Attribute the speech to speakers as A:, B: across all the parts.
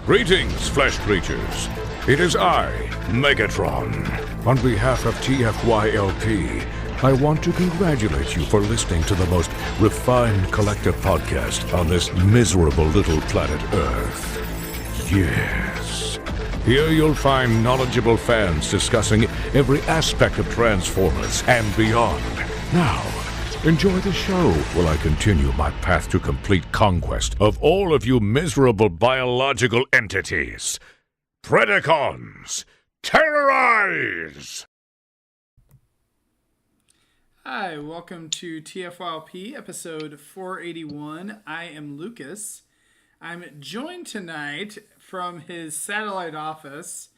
A: Greetings, flesh creatures. It is I, Megatron. On behalf of TFYLP, I want to congratulate you for listening to the most refined collective podcast on this miserable little planet Earth. Yes. Here you'll find knowledgeable fans discussing every aspect of Transformers and beyond. Now, enjoy the show while I continue my path to complete conquest of all of you miserable biological entities. Predacons, terrorize!
B: Hi, welcome to TFYLP episode 481. I am Lucas. I'm joined tonight from his satellite office,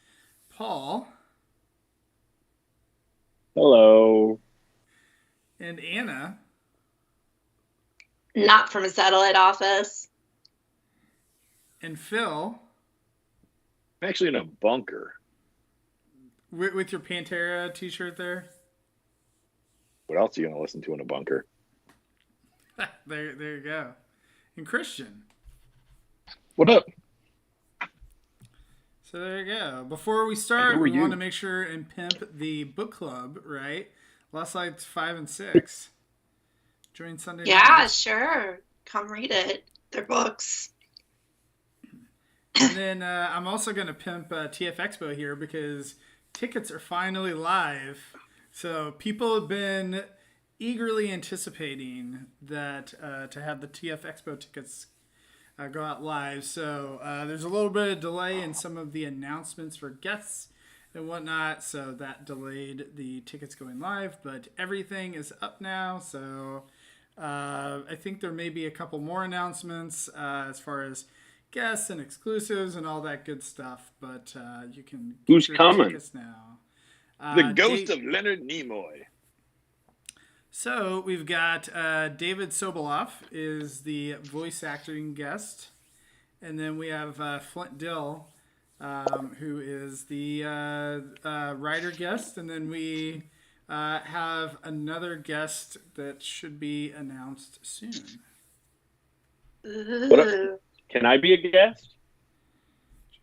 B: Paul.
C: Hello.
B: And Anna.
D: Not from a satellite office.
B: And Phil.
C: I'm actually in a bunker.
B: With your Pantera t-shirt there.
C: What else are you going to listen to in a bunker?
B: There you go. And Christian.
C: What up?
B: So there you go. Before we start, we want to make sure and pimp the book club, right? Last Lights 5 and 6. Join Sunday night.
D: Yeah, sure. Come read it. They're books.
B: And then I'm also going to pimp TF Expo here because tickets are finally live. So people have been eagerly anticipating that to have the TF Expo tickets go out live. So there's a little bit of delay in some of the announcements for guests and whatnot. So that delayed the tickets going live. But everything is up now. So I think there may be a couple more announcements as far as guests and exclusives and all that good stuff. But you can get
C: Who's
B: your
C: coming?
B: tickets now.
C: The ghost of Leonard Nimoy.
B: So we've got David Soboleff is the voice acting guest, and then we have Flint Dill, who is the writer guest, and then we have another guest that should be announced soon.
C: What can I be a guest?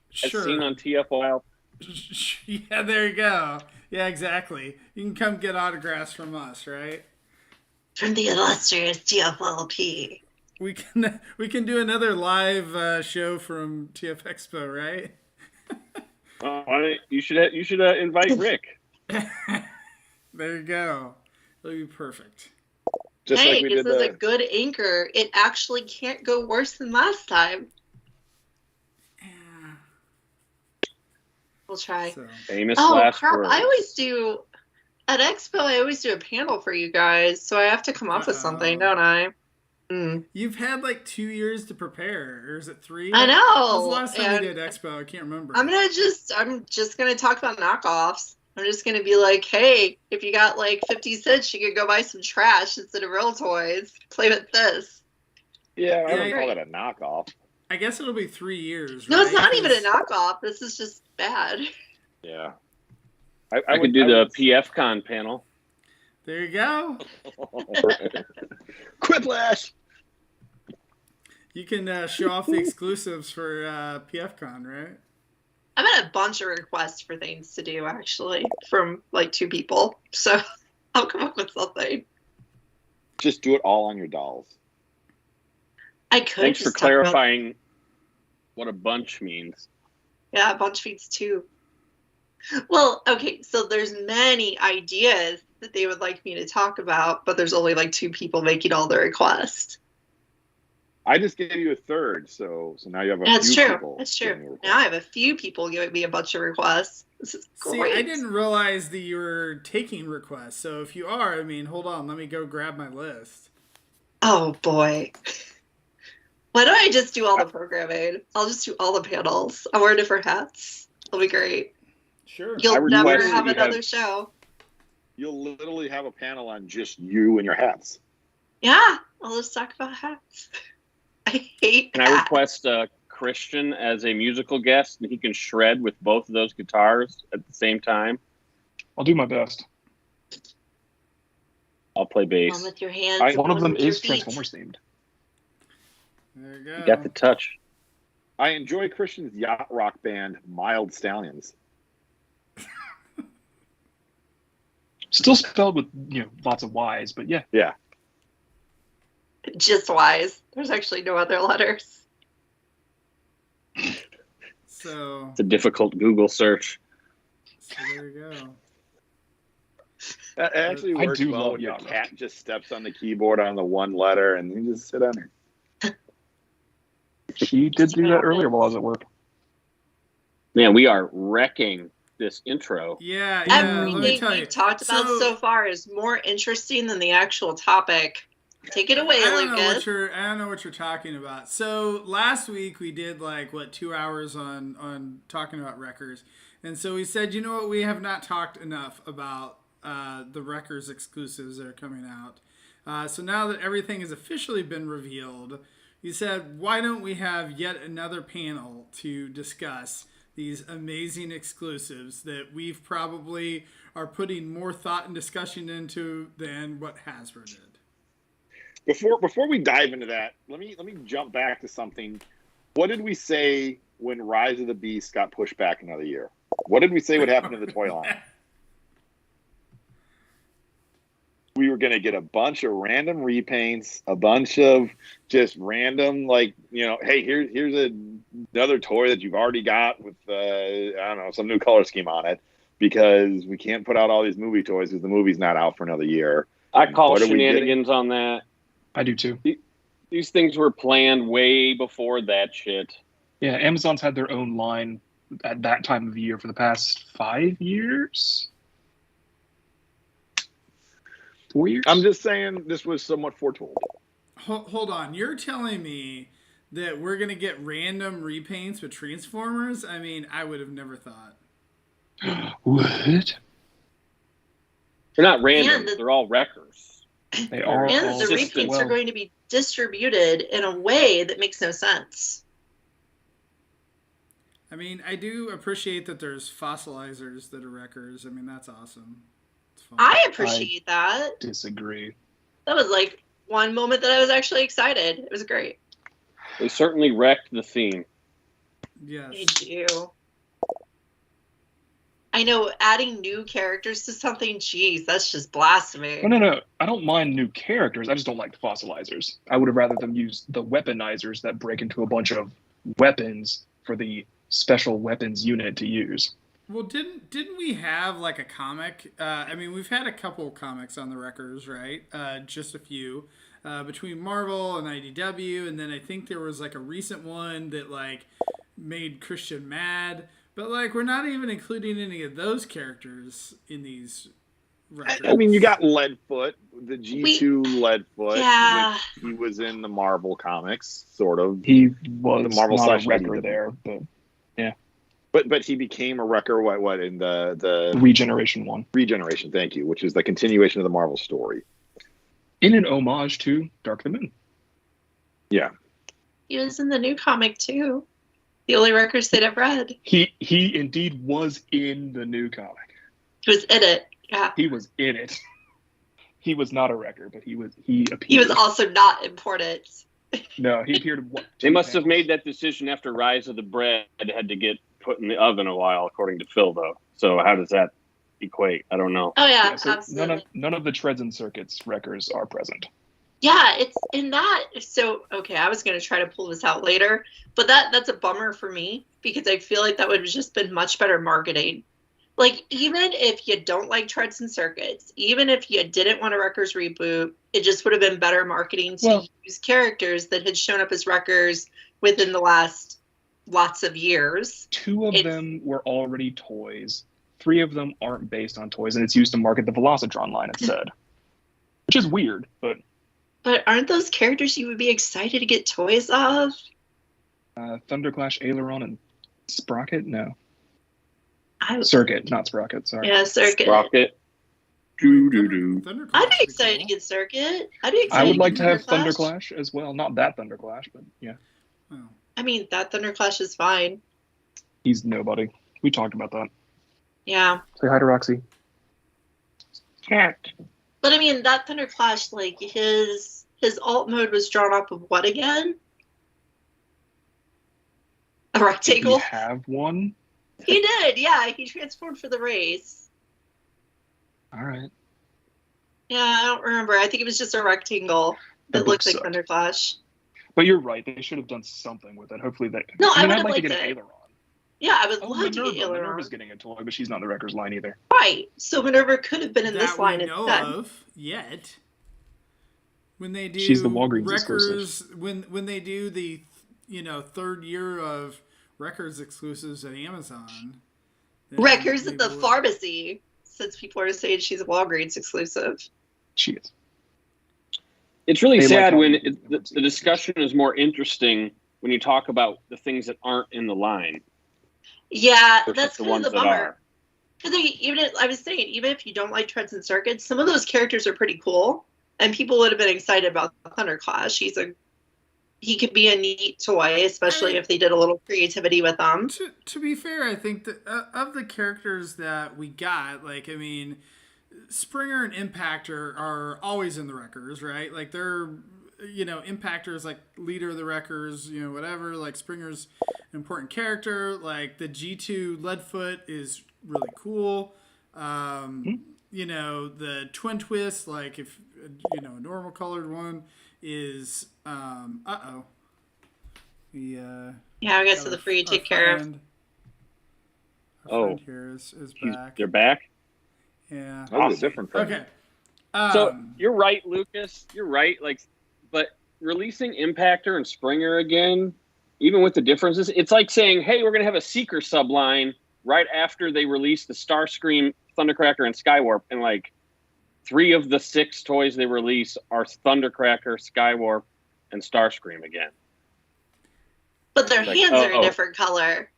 B: Sure.
C: As seen on TFYL.
B: Yeah, there you go. Yeah, exactly. You can come get autographs from us, right?
D: From the illustrious TFYLP.
B: We can do another live show from TF Expo, right?
C: You should invite Rick.
B: There you go. It'll be perfect.
C: Just
D: hey,
C: like we
D: this
C: did
D: is a good anchor. It actually can't go worse than last time.
B: Yeah.
D: We'll try.
B: So.
C: Famous
D: Oh,
C: last
D: crap.
C: words.
D: I always do... At Expo, I always do a panel for you guys, so I have to come up with something, don't I?
B: You've had like 2 years to prepare, or is it 3?
D: I know.
B: When was the last time we did Expo? I can't remember.
D: I'm just gonna talk about knockoffs. I'm just gonna be like, hey, if you got like 50 cents, you could go buy some trash instead of real toys. Play with this.
C: Yeah, I
B: Yeah,
C: wouldn't call that a knockoff.
B: I guess it'll be 3 years.
D: No,
B: right?
D: it's not even a knockoff. This is just bad.
C: Yeah.
E: I could do the PFCon panel.
B: There you go.
C: Quiplash!
B: You can show off the exclusives for PFCon, right?
D: I've had a bunch of requests for things to do, actually, from like 2 people. So I'll come up with something.
C: Just do it all on your dolls.
D: I could.
E: Thanks for
D: just talk about-
E: clarifying what a bunch means.
D: Yeah, a bunch feeds 2. Well, okay, so there's many ideas that they would like me to talk about, but there's only like 2 people making all the requests.
C: I just gave you a third, so now you have a
D: That's
C: few
D: true.
C: people.
D: That's
C: giving you
D: true.
C: requests.
D: Now I have a few people giving me a bunch of requests. This is great.
B: See, I didn't realize that you were taking requests. So if you are, I mean, hold on, let me go grab my list.
D: Oh boy. Why don't I just do all the programming? I'll just do all the panels. I'll wear different hats. It'll be great.
B: Sure.
D: You'll
C: request
D: never
C: that
D: have
C: you
D: another
C: have-
D: show.
C: You'll literally have a panel on just you and your hats.
D: Yeah, I'll just talk about hats. I hate
E: Can I
D: hats.
E: request Christian as a musical guest, and he can shred with both of those guitars at the same time?
F: I'll do my best.
E: I'll play
D: One
E: bass.
D: with your hands.
F: One of them
D: with your
F: is
D: feet.
F: Transformers themed.
B: There you go.
E: You got the touch.
C: I enjoy Christian's yacht rock band, Mild Stallions.
F: Still spelled with lots of Y's, but yeah.
C: Yeah.
D: Just Y's. There's actually no other letters.
B: So
E: It's a difficult Google search.
B: there you go.
C: That actually
F: I
C: works
F: do
C: well
F: love
C: when your
F: yacht rock.
C: cat just steps on the keyboard on the one letter and you just sit on it.
F: She did do that earlier while I was at work.
E: Man, we are wrecking this intro.
B: Yeah, let me
D: Everything
B: tell you.
D: we've talked about so far is more interesting than the actual topic. Take it away,
B: I don't
D: Lucas.
B: I don't know what you're talking about. So last week we did 2 hours on talking about Wreckers, and so we said, you know what, we have not talked enough about the Wreckers exclusives that are coming out. So now that everything has officially been revealed, we said, why don't we have yet another panel to discuss these amazing exclusives that we've probably are putting more thought and discussion into than what Hasbro did.
C: Before we dive into that, let me jump back to something. What did we say when Rise of the Beast got pushed back another year? What did we say would happen to the toy line? We were going to get a bunch of random repaints, a bunch of just random, hey, here's another toy that you've already got with, I don't know, some new color scheme on it, because we can't put out all these movie toys because the movie's not out for another year.
E: I call
C: What are we
E: shenanigans on that.
F: I do too.
E: These things were planned way before that shit.
F: Yeah, Amazon's had their own line at that time of year for the past 5 years. 4 years?
C: I'm just saying this was somewhat foretold.
B: Hold on. You're telling me that we're going to get random repaints with Transformers? I mean, I would have never thought.
F: What?
E: They're not random.
D: Yeah,
E: They're all wreckers.
F: They are
D: And
F: all
D: the repaints are going to be distributed in a way that makes no sense.
B: I mean, I do appreciate that there's fossilizers that are wreckers. I mean, that's awesome. It's fun.
D: I appreciate that.
F: disagree.
D: That was one moment that I was actually excited. It was great.
E: They certainly wrecked the theme.
B: Yes.
D: They do. I know, adding new characters to something, geez, that's just blasphemy.
F: No. I don't mind new characters. I just don't like the fossilizers. I would have rather them use the weaponizers that break into a bunch of weapons for the special weapons unit to use.
B: Well, didn't we have a comic? I mean, we've had a couple comics on the Wreckers, right? Just a few between Marvel and IDW, and then I think there was a recent one that made Christian mad. But we're not even including any of those characters in these records.
C: I mean, you got Leadfoot, the G2 Leadfoot.
D: Yeah.
C: He was in the Marvel comics, sort of.
F: He was
C: The Marvel
F: not
C: /
F: a wrecker
C: IDW.
F: there, but
C: But he became a wrecker. What in the
F: Regeneration one.
C: Regeneration? Thank you, which is the continuation of the Marvel story.
F: In an homage to Dark the Moon.
C: Yeah.
D: He was in the new comic, too. The only records they'd have read.
F: He indeed was in the new comic.
D: He was in it, yeah.
F: He was in it. He was not a wrecker, but he appeared.
D: He was also not important.
F: No, he appeared.
E: They must have made that decision after Rise of the Bread had to get put in the oven a while, according to Phil, though. So how does that equate? I don't know.
D: Oh, yeah,
F: Yeah, so
D: absolutely.
F: none of the treads and circuits wreckers are present.
D: Yeah, it's in that. So, okay, I was going to try to pull this out later, but that's a bummer for me because I feel like that would have just been much better marketing. Even if you don't like treads and circuits, even if you didn't want a Wreckers reboot, it just would have been better marketing to use characters that had shown up as Wreckers within the last lots of years.
F: 2 of them were already toys. 3 of them aren't based on toys, and it's used to market the Velocitron line instead. Which is weird, but...
D: But aren't those characters you would be excited to get toys of?
F: Thunderclash, Aileron, and Sprocket? No.
D: I,
F: Circuit, not Sprocket, sorry.
D: yeah, Circuit.
E: Rocket.
B: Thunderclash
D: I'd be
B: would
D: excited
B: cool.
D: to get Circuit. I'd be excited
F: I would like to
D: get
F: have Thunderclash as well. Not that Thunderclash, but yeah.
B: Oh.
D: I mean, that Thunderclash is fine.
F: He's nobody. We talked about that.
D: Yeah.
F: Say hi to Roxy.
E: Cat.
D: But I mean, that Thunderclash, his alt mode was drawn up of what again? A
F: Did he
D: rectangle?
F: have one?
D: He did, yeah. He transformed for the race.
F: All right.
D: Yeah, I don't remember. I think it was just a rectangle
F: That
D: that
F: book
D: looked like
F: sucked.
D: Thunderclash.
F: But you're right. They should have done something with it. Hopefully they.
D: No, I
F: mean,
D: would
F: I'd
D: have
F: like to
D: liked
F: get an
D: it.
F: aileron.
D: Yeah, I would
F: Oh,
D: love to get
F: Minerva.
D: Aileron.
F: Minerva's getting a toy, but she's not in the Wreckers line either.
D: Right. So Minerva could have been in this
B: That
D: line
B: we know
D: instead.
B: of yet. When they do
F: She's the Walgreens
B: Wreckers, when they do the third year of Wreckers exclusives at Amazon. then
D: Wreckers at
B: maybe
D: the
B: we'll-
D: pharmacy, since people are saying she's a Walgreens exclusive.
F: She is.
E: It's really
F: They
E: sad
F: like
E: when
F: having
E: the discussion is more interesting when you talk about the things that aren't in the line
D: Yeah,
E: versus
D: that's
E: the
D: kind of
E: ones
D: the
E: that
D: bummer.
E: are.
D: Because I was saying, even if you don't like Treads and Circuits, some of those characters are pretty cool, and people would have been excited about Thunderclash. He could be a neat toy, especially if they did a little creativity with them.
B: To be fair, I think that of the characters that we got, Springer and Impactor are always in the Wreckers, right? Like they're, Impactor's like leader of the Wreckers, whatever. Like Springer's an important character. Like the G2 Leadfoot is really cool. The Twin Twist, like if a normal colored one is Yeah,
D: Yeah, I guess so the free to take care of.
B: Our friend here is back.
E: They're back.
B: Yeah.
C: That was a different thing.
B: Okay.
E: So you're right, Lucas. You're right. But releasing Impactor and Springer again, even with the differences, it's like saying, "Hey, we're going to have a Seeker subline right after they release the Starscream, Thundercracker, and Skywarp." And 3 of the 6 toys they release are Thundercracker, Skywarp, and Starscream again.
D: But their
E: Like,
D: hands are a
E: oh.
D: different color.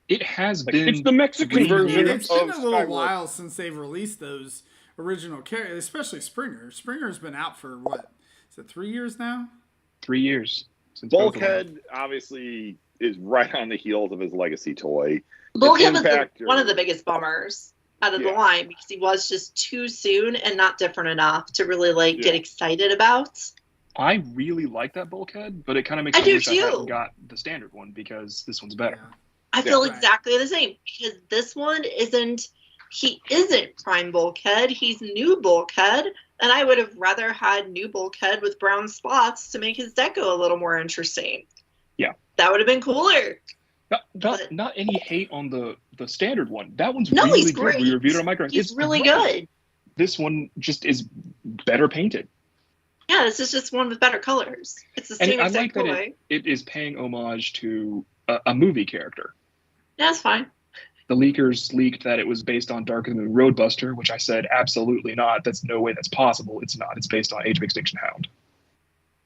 F: It has been.
E: It's the Mexican
F: Green
E: version
F: Year.
B: It's
E: of
B: been a little
E: Skywarp.
B: while since they've released those original characters, especially Springer. Springer's been out for what? Is it 3 years now?
F: 3 years since both of them.
C: Bulkhead obviously is right on the heels of his legacy toy.
D: Bulkhead was
C: Impactor.
D: one of the biggest bummers out of the
C: Yeah.
D: line because he was just too soon and not different enough to really get
C: Yeah.
D: excited about.
F: I really like that Bulkhead, but it kind of makes
D: I
F: me
D: do
F: wish I
D: too.
F: hadn't got the standard one because this one's better.
D: I feel
B: right.
D: exactly the same because this one isn't Prime Bulkhead. He's new Bulkhead, and I would have rather had new Bulkhead with brown spots to make his deco a little more interesting.
F: Yeah.
D: That would have been cooler.
F: Not any hate on the standard one. That one's
D: No,
F: really
D: he's
F: good.
D: great.
F: We reviewed it on Micro.
D: He's
F: It's
D: really
F: great.
D: good.
F: This one just is better painted.
D: Yeah, this is just one with better colors. It's the
F: And
D: same
F: I
D: exact
F: like that
D: toy.
F: it is paying homage to a movie character.
D: Yeah, it's fine.
F: The leakers leaked that it was based on Dark of the Moon Roadbuster, which I said absolutely not. That's no way that's possible. It's not. It's based on Age of Extinction Hound,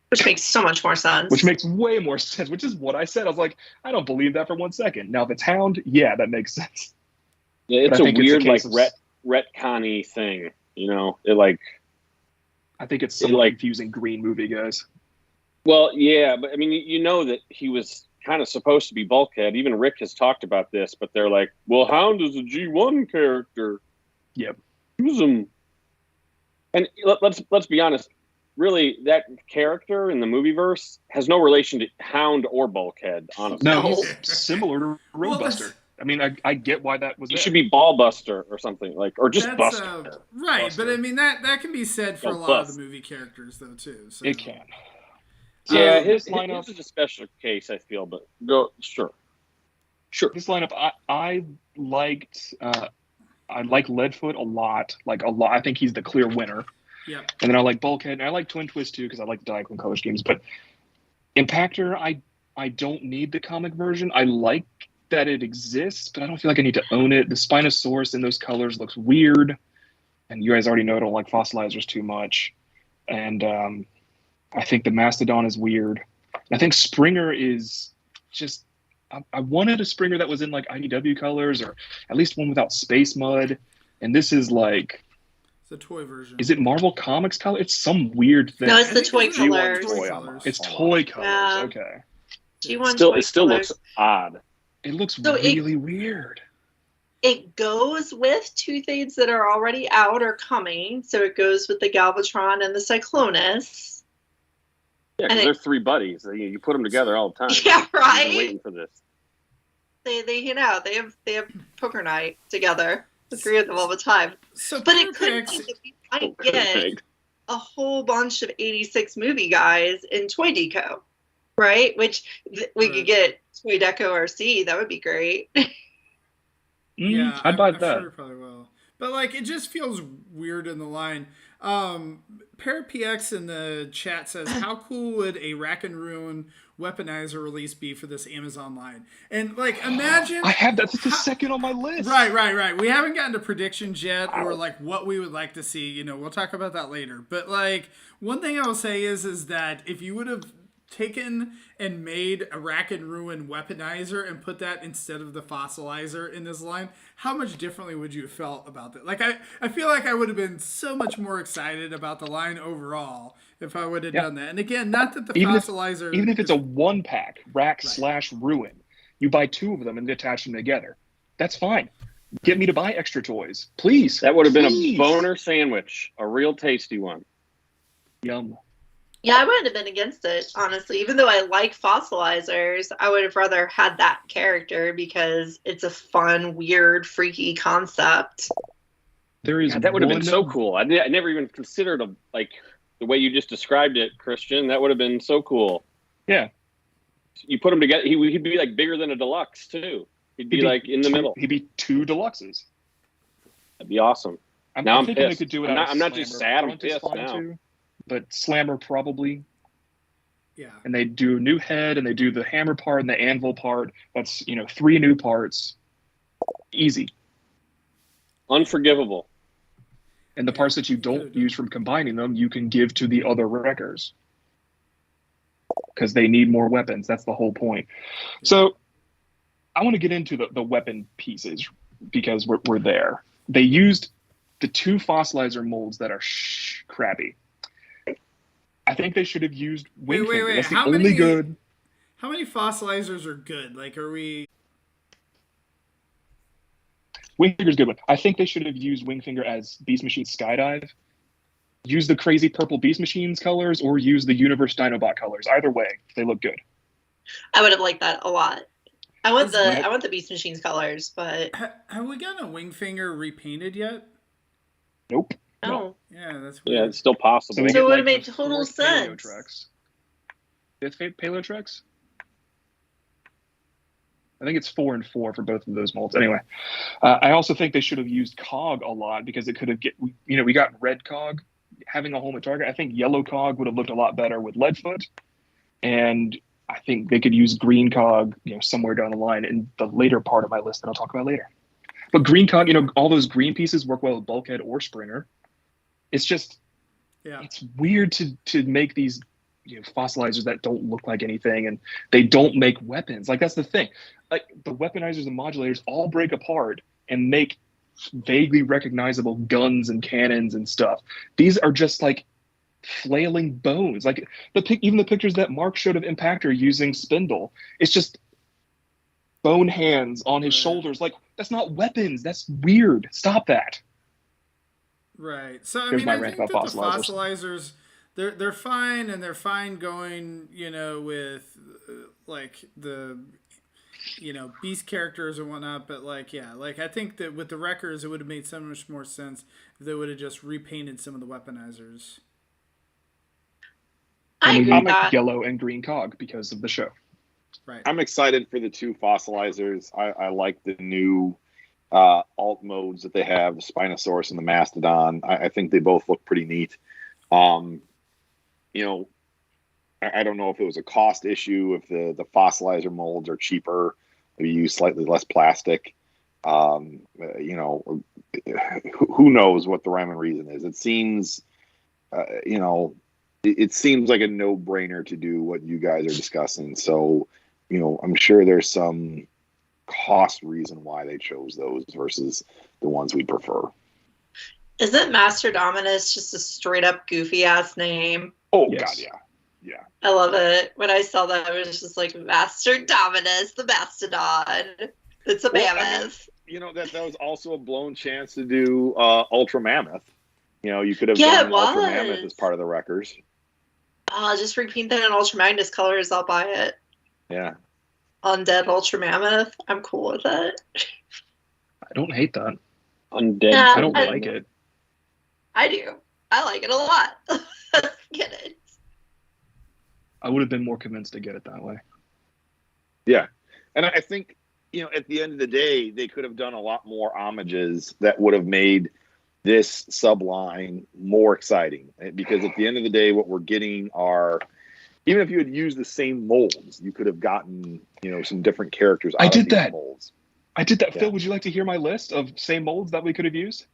D: Which makes so much more sense.
F: which makes way more sense. Which is what I said. I was like, I don't believe that for 1 second. Now if it's Hound, yeah, that makes sense.
E: Yeah, it's
F: But
E: a
F: I think it's a
E: weird
F: case of-
E: retconny thing.
F: I think it's somewhat confusing green movie guys.
E: Well, yeah, but I mean, you know that he was kind of supposed to be Bulkhead. Even Rick has talked about this, but they're like, well, Hound is a G1 character.
F: Yep.
E: Use him. And let's be honest. Really, that character in the movieverse has no relation to Hound or Bulkhead, honestly.
F: No,
D: No.
F: he's similar to
B: Well,
F: Roadbuster. I mean, I get why that was
E: He
F: there.
E: should be Ballbuster or something, or just
B: That's,
E: Buster.
B: right,
F: Buster.
B: but I mean that can be said for
E: No,
B: a lot of
E: Bust.
B: the movie characters though too. So.
F: It can.
E: Yeah,
F: this
E: his
F: lineup-
E: is a special case, I feel, but go sure.
F: This lineup, I liked. I like Leadfoot a lot. I think he's the clear winner.
B: Yep.
F: And then I like Bulkhead, and I like Twin Twist too because I like the Diagonal color schemes. But Impactor, I don't need the comic version. I like that it exists, but I don't feel like I need to own it. The Spinosaurus in those colors looks weird, and you guys already know I don't like fossilizers too much. And I think the Mastodon is weird. I think Springer is just. I wanted a Springer that was in IDW colors, or at least one without space mud. And this is
B: It's a toy version.
F: is it Marvel Comics color? It's some weird thing.
D: No, it's
B: I
D: the
B: think
D: toy
B: it's G1
D: colors.
B: toy
C: Toy
B: colors.
F: It's toy colors.
D: Yeah.
F: Okay.
D: G1
E: Still,
D: toy
E: it still
D: colors.
E: looks odd.
F: It looks
D: So
F: really weird.
D: It goes with 2 things that are already out or coming. So it goes with the Galvatron and the Cyclonus.
E: Yeah,
D: And
E: because they're three buddies. You put them together all the time.
D: Yeah,
E: I've been
D: right.
E: waiting for this.
D: They they have poker night together. The three of them all the time.
B: So
D: But
B: Peter
D: it could
B: Pix,
D: be that we might get a whole bunch of 86 movie guys in Toy Deco, right? Which we could get Toy Deco RC. That would be great.
B: yeah,
F: I'd buy
B: I'm
F: that.
B: sure it probably will. But like, it just feels weird in the line. ParaPX in the chat says, "How cool would a Rack and Ruin weaponizer release be for this Amazon line?" And like, imagine
F: I have that. That's the second on my list.
B: Right. We haven't gotten to predictions yet, or like what we would like to see. You know, we'll talk about that later. But like, one thing I will say is that if you would have taken and made a Rack and Ruin weaponizer and put that instead of the fossilizer in this line, how much differently would you have felt about that? Like, I feel like I would have been so much more excited about the line overall if I would have done that. And again, not that the fossilizer...
F: Even if it's a one-pack, Rack/Ruin, you buy two of them and attach them together. That's fine. Get me to buy extra toys. Please.
E: That would have been a boner sandwich. A real tasty one.
F: Yum.
D: Yeah, I wouldn't have been against it, honestly. Even though I like fossilizers, I would have rather had that character because it's a fun, weird, freaky concept.
F: There is
E: that would have been so cool. I never even considered the way you just described it, Christian. That would have been so cool.
F: Yeah.
E: You put him together. He'd be like bigger than a deluxe too. He'd be like in the middle.
F: He'd be two deluxes.
E: That'd be awesome.
F: I'm
E: thinking
F: pissed.
E: they could do it. I'm not just sad. I'm pissed now.
F: But Slammer probably.
B: Yeah.
F: And they do a new head, and they do the hammer part and the anvil part. That's 3 new parts. Easy.
E: Unforgivable.
F: And the parts that you don't use from combining them, you can give to the other wreckers. Because they need more weapons. That's the whole point. Yeah. So I want to get into the weapon pieces because we're there. They used the 2 fossilizer molds that are crappy. I think they should have used Wingfinger.
B: Wait.
F: That's the only good.
B: How many fossilizers are good? Like, are we...
F: Wingfinger's a good one. I think they should have used Wingfinger as Beast Machine Skydive. Use the crazy purple Beast Machines colors or use the Universe Dinobot colors. Either way, they look good.
D: I would have liked that a lot. I want the Beast Machines colors, but...
B: Have we gotten a Wingfinger repainted yet?
F: Nope.
D: No.
B: Yeah, that's weird.
E: Yeah, it's still possible.
D: So it would have made total sense.
F: Fifth Paleotrex? I think it's 4 and 4 for both of those molds. Anyway, I also think they should have used Cog a lot because it could have we got red Cog having a home at Target. I think yellow Cog would have looked a lot better with Leadfoot, and I think they could use green Cog, somewhere down the line in the later part of my list that I'll talk about later. But green Cog, all those green pieces work well with Bulkhead or Springer. It's just, it's weird to make these fossilizers that don't look like anything, and they don't make weapons. Like, that's the thing. Like, the weaponizers and modulators all break apart and make vaguely recognizable guns and cannons and stuff. These are just like flailing bones. Like even the pictures that Mark showed of Impactor using Spindle, it's just bone hands on his shoulders. Like, that's not weapons. That's weird. Stop that.
B: Right. So I think that the fossilizers, they're fine, and they're fine going, with like the beast characters and whatnot. But I think that with the wreckers, it would have made so much more sense if they would have just repainted some of the weaponizers.
D: I agree with that.
F: Yellow and green Cog because of the show.
B: Right.
C: I'm excited for the 2 fossilizers. I like the new alt modes that they have, the Spinosaurus and the Mastodon. I think they both look pretty neat. I don't know if it was a cost issue, if the fossilizer molds are cheaper, maybe use slightly less plastic. Who knows what the rhyme and reason is? It seems, it seems like a no-brainer to do what you guys are discussing. So, I'm sure there's some cost reason why they chose those versus the ones we prefer.
D: Isn't Master Dominus just a straight up goofy ass name?
C: Oh, yes. God, yeah.
D: I love it. When I saw that, I was just like, Master Dominus, the Mastodon. It's a mammoth.
C: That was also a blown chance to do Ultra Mammoth. You could have done Ultra Mammoth as part of the wreckers.
D: Just repaint that in Ultra Magnus colors. I'll buy it.
C: Yeah.
D: Undead Ultra Mammoth. I'm cool with it.
F: I don't hate that.
E: Undead.
D: Yeah,
F: I don't like it.
D: I do. I like it a lot. Get it.
F: I would have been more convinced to get it that way.
C: Yeah. And I think, at the end of the day, they could have done a lot more homages that would have made this subline more exciting. Because at the end of the day, what we're getting are, even if you had used the same molds, you could have gotten, some different characters out of these molds.
F: I did that.
C: Yeah.
F: Phil, would you like to hear my list of same molds that we could have used?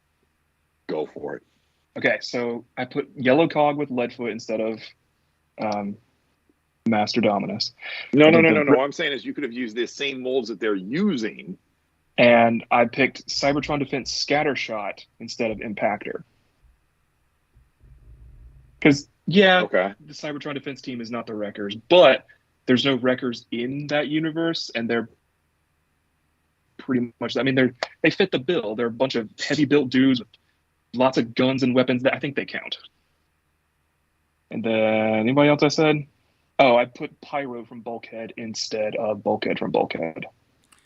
C: Go for it.
F: Okay, so I put Yellow Cog with Leadfoot instead of Master Dominus.
C: No. What I'm saying is you could have used the same molds that they're using.
F: And I picked Cybertron Defense Scattershot instead of Impactor. Because, the Cybertron Defense team is not the Wreckers, but there's no Wreckers in that universe, and they're pretty much, they fit the bill. They're a bunch of heavy-built dudes with lots of guns and weapons that I think they count. And then, anybody else I said? Oh, I put Pyro from Bulkhead instead of Bulkhead from Bulkhead.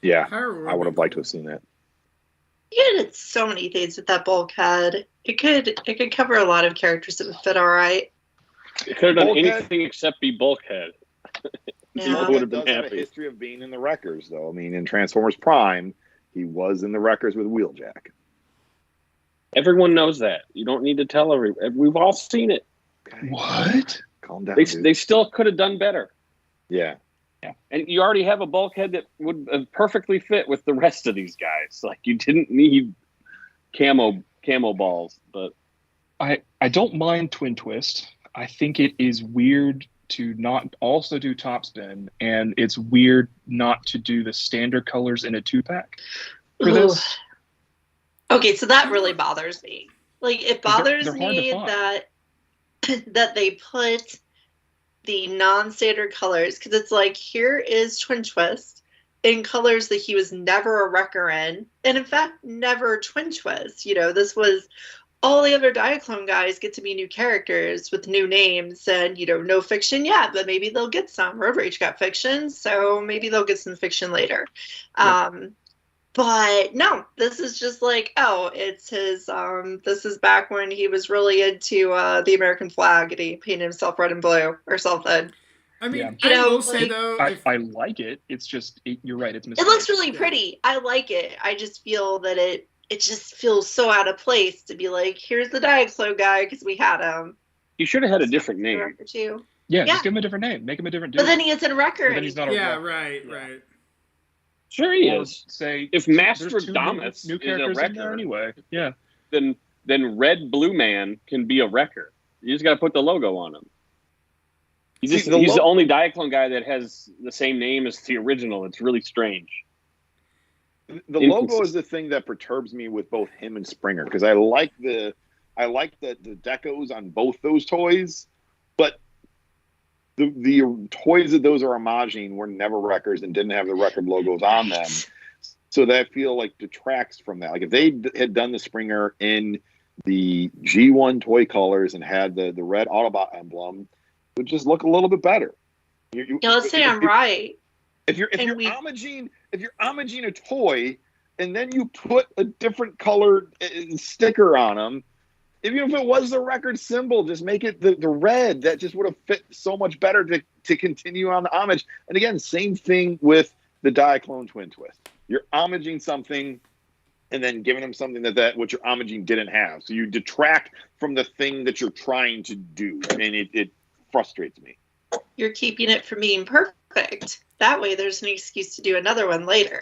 C: Yeah, I would have liked to have seen that.
D: You did so many things with that Bulkhead. It could cover a lot of characters that would fit all right.
E: It could have done anything except be Bulkhead.
D: Yeah.
C: Bulkhead does have a history of being in the Wreckers, though. In Transformers Prime, he was in the Wreckers with Wheeljack.
E: Everyone knows that. You don't need to tell everyone. We've all seen it.
C: Okay.
F: What?
C: Calm down.
E: They still could have done better.
C: Yeah.
E: And you already have a Bulkhead that would perfectly fit with the rest of these guys. Like, you didn't need camo balls. But
F: I don't mind Twin Twist. I think it is weird to not also do Topspin, and it's weird not to do the standard colors in a 2-pack for this.
D: Okay, so that really bothers me. Like, it bothers
F: they're hard to
D: me
F: find.
D: that they put the non-standard colors, because it's like, here is Twin Twist in colors that he was never a Wrecker in, and in fact never Twin Twist. This was all the other Diaclone guys get to be new characters with new names, and no fiction yet, but maybe they'll get some. Road Rage got fiction, so maybe they'll get some fiction later. But no, this is just like, it's his, this is back when he was really into the American flag, and he painted himself red and blue or something.
B: I will say, though...
F: I like it. It's just, you're right, it's
D: it looks really pretty. I like it. I just feel that it just feels so out of place to be like, here's the Diaclone guy, because we had him.
E: You should have had a different name.
F: Yeah, just give him a different name. Make him a different dude.
D: But then he isn't a Wrecker.
F: Then he's not a
B: Yeah,
F: Wrecker.
B: right.
E: Sure he is.
F: Say
E: if Master Domus
F: new
E: is a
F: characters in there
E: Wrecker,
F: anyway. Yeah.
E: Then Red Blue Man can be a Wrecker. You just got to put the logo on him. He's the only Diaclone guy that has the same name as the original. It's really strange.
C: The logo is the thing that perturbs me with both him and Springer, because I like the decos on both those toys, but the toys that those are homaging were never Wreckers and didn't have the record logos on them. So that I feel like detracts from that. Like, if they had done the Springer in the G1 toy colors and had the red Autobot emblem, it would just look a little bit better.
D: Let's say I'm right.
C: If you're homaging a toy and then you put a different colored sticker on them, even if it was the record symbol, just make it the red. That just would have fit so much better to continue on the homage. And again, same thing with the Diaclone Twin Twist. You're homaging something and then giving them something that what you're homaging didn't have. So you detract from the thing that you're trying to do, and it frustrates me.
D: You're keeping it from being perfect. That way there's an excuse to do another one later.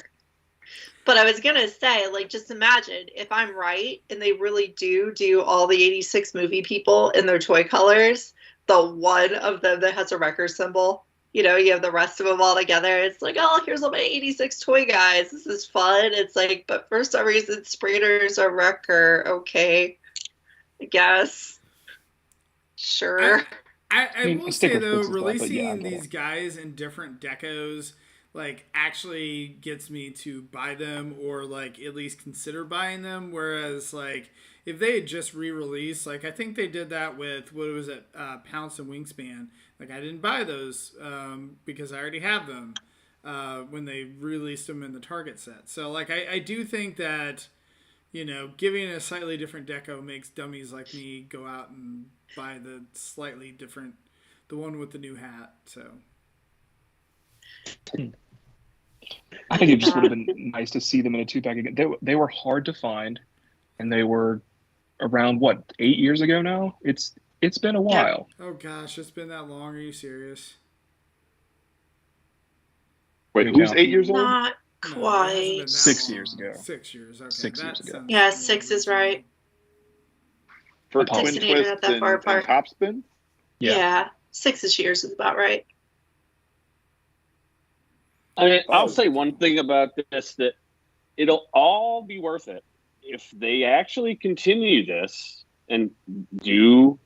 D: But I was going to say, like, just imagine if I'm right and they really do all the 86 movie people in their toy colors, the one of them that has a Wrecker symbol, you have the rest of them all together. It's like, oh, here's all my 86 toy guys. This is fun. It's like, but for some reason, Springer's a Wrecker. Okay, I guess. Sure.
B: I will say, though, releasing these guys in different decos, like actually gets me to buy them or like at least consider buying them. Whereas like if they had just re-released, like I think they did that with what was it, Pounce and Wingspan. Like I didn't buy those because I already have them when they released them in the Target set. So like I do think that, you know, giving it a slightly different deco makes dummies like me go out and buy the slightly different, the one with the new hat. So
F: I think it just would have been nice to see them in a 2-pack again. They were hard to find, and they were around what, 8 years ago now. It's been a while.
B: oh gosh, it's been that long. Are you serious?
C: Wait, who's 8 years old?
D: Not
B: No, it hasn't
D: quite.
B: been that
F: 6
B: long.
F: years ago.
B: 6 years. Okay,
F: 6
B: that
F: years ago.
B: sounds
D: Yeah,
B: more
D: 6 is
B: reasonable.
D: right.
C: For
F: Apologies.
C: Twin
D: Destiny, you're
C: Twist
D: not that far apart.
C: and Topspin?
D: Yeah. 6 years is about right.
E: I mean, I'll say one thing about this, that it'll all be worth it if they actually continue this and do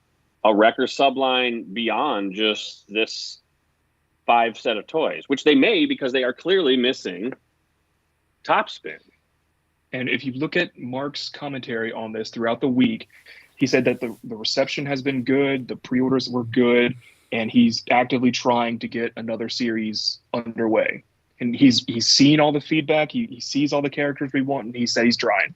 E: a Wrecker subline beyond just this 5 set of toys, which they may, because they are clearly missing Topspin.
F: And if you look at Mark's commentary on this throughout the week, he said that the reception has been good, the pre-orders were good, and he's actively trying to get another series underway. And he's seen all the feedback, he sees all the characters we want, and he said he's trying.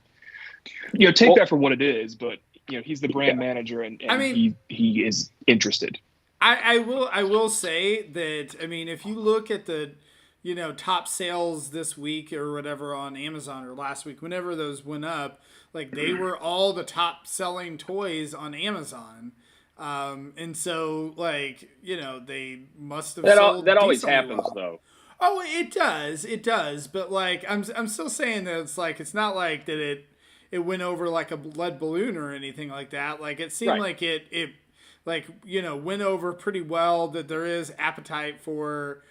F: You know, take that for what it is, but you know, he's the brand manager, and
B: I mean,
F: he is interested.
B: I will say that, I mean, if you look at the, you know, top sales this week or whatever on Amazon or last week, whenever those went up, like they were all the top selling toys on Amazon. And so like, you know, they must have sold
E: that always
B: decently
E: happens
B: well.
E: though.
B: Oh, it does. But like, I'm still saying that it's like, it's not like that it went over like a lead balloon or anything like that. Like it seemed like it like, you know, went over pretty well, that there is appetite for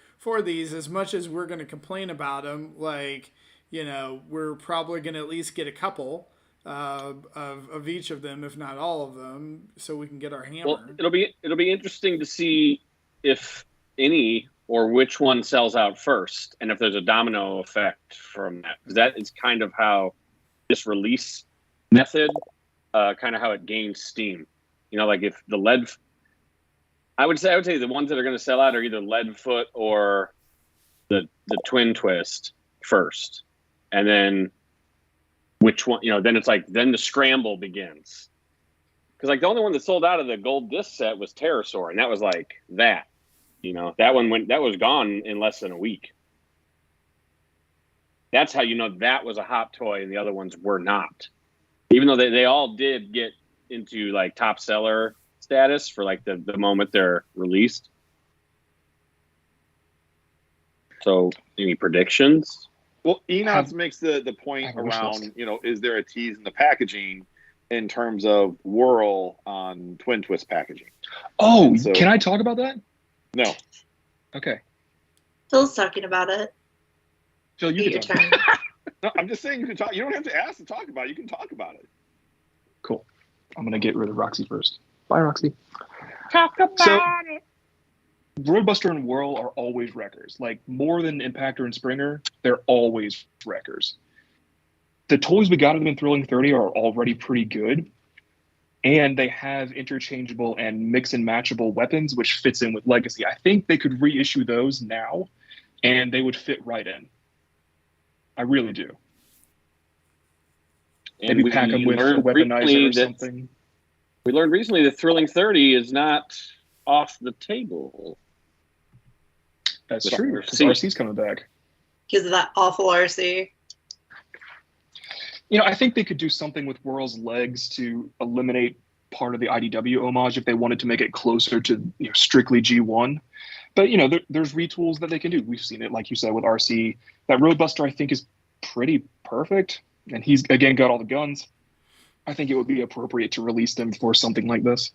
B: these, as much as we're going to complain about them. Like, you know, we're probably going to at least get a couple of each of them, if not all of them, so we can get our hammer.
E: Well, it'll be interesting to see if any or which one sells out first, and if there's a domino effect from that, because that is kind of how this release method, kind of how it gains steam. You know, like if the lead, I would say the ones that are going to sell out are either Leadfoot or the Twin Twist first, and then which one, you know, then it's like, then the scramble begins. Because like the only one that sold out of the gold disc set was Pterosaur, and that was like that. You know, that was gone in less than a week. That's how you know that was a hot toy and the other ones were not. Even though they all did get into like top seller status for like the moment they're released. So any predictions?
C: Well, Enox makes the point around, you know, is there a tease in the packaging in terms of Whirl on Twin Twist packaging?
F: Oh, so, can I talk about that?
C: No.
F: Okay.
D: Phil's talking about it.
F: Phil, you can talk.
C: No, I'm just saying you can talk. You don't have to ask to talk about it. You can talk about it.
F: Cool. I'm going to get rid of Roxy first. Bye, Roxy.
E: Talk about it.
F: Roadbuster and Whirl are always wreckers. Like, more than Impactor and Springer, they're always wreckers. The toys we got of them in Thrilling 30 are already pretty good. And they have interchangeable and mix and matchable weapons, which fits in with Legacy. I think they could reissue those now, and they would fit right in. I really do.
E: And
F: maybe pack them with a weaponizer or something.
E: We learned recently that Thrilling 30 is not off the table.
F: That's true. RC's coming back.
D: Because of that awful RC.
F: You know, I think they could do something with Whirl's legs to eliminate part of the IDW homage if they wanted to make it closer to, you know, strictly G1. But, you know, there's retools that they can do. We've seen it, like you said, with RC. That Roadbuster, I think, is pretty perfect. And he's, again, got all the guns. I think it would be appropriate to release them for something like this.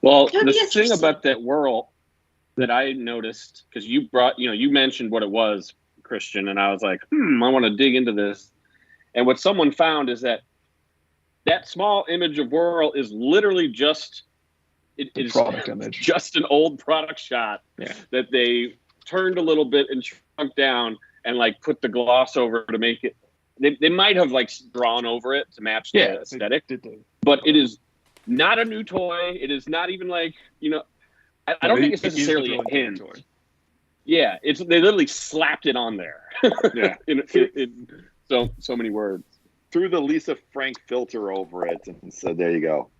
E: Well, the thing about that Whirl that I noticed, because you mentioned what it was, Christian, and I was like, I want to dig into this. And what someone found is that small image of Whirl is literally just product image, just an old product shot that they turned a little bit and shrunk down and like put the gloss over to make it. They might have like drawn over it to match the aesthetic, but it is not a new toy. It is not even like, you know, I don't think it's necessarily a hint. Yeah, they literally slapped it on there.
C: Yeah,
E: in so many words.
C: Threw the Lisa Frank filter over it and said, "There you go."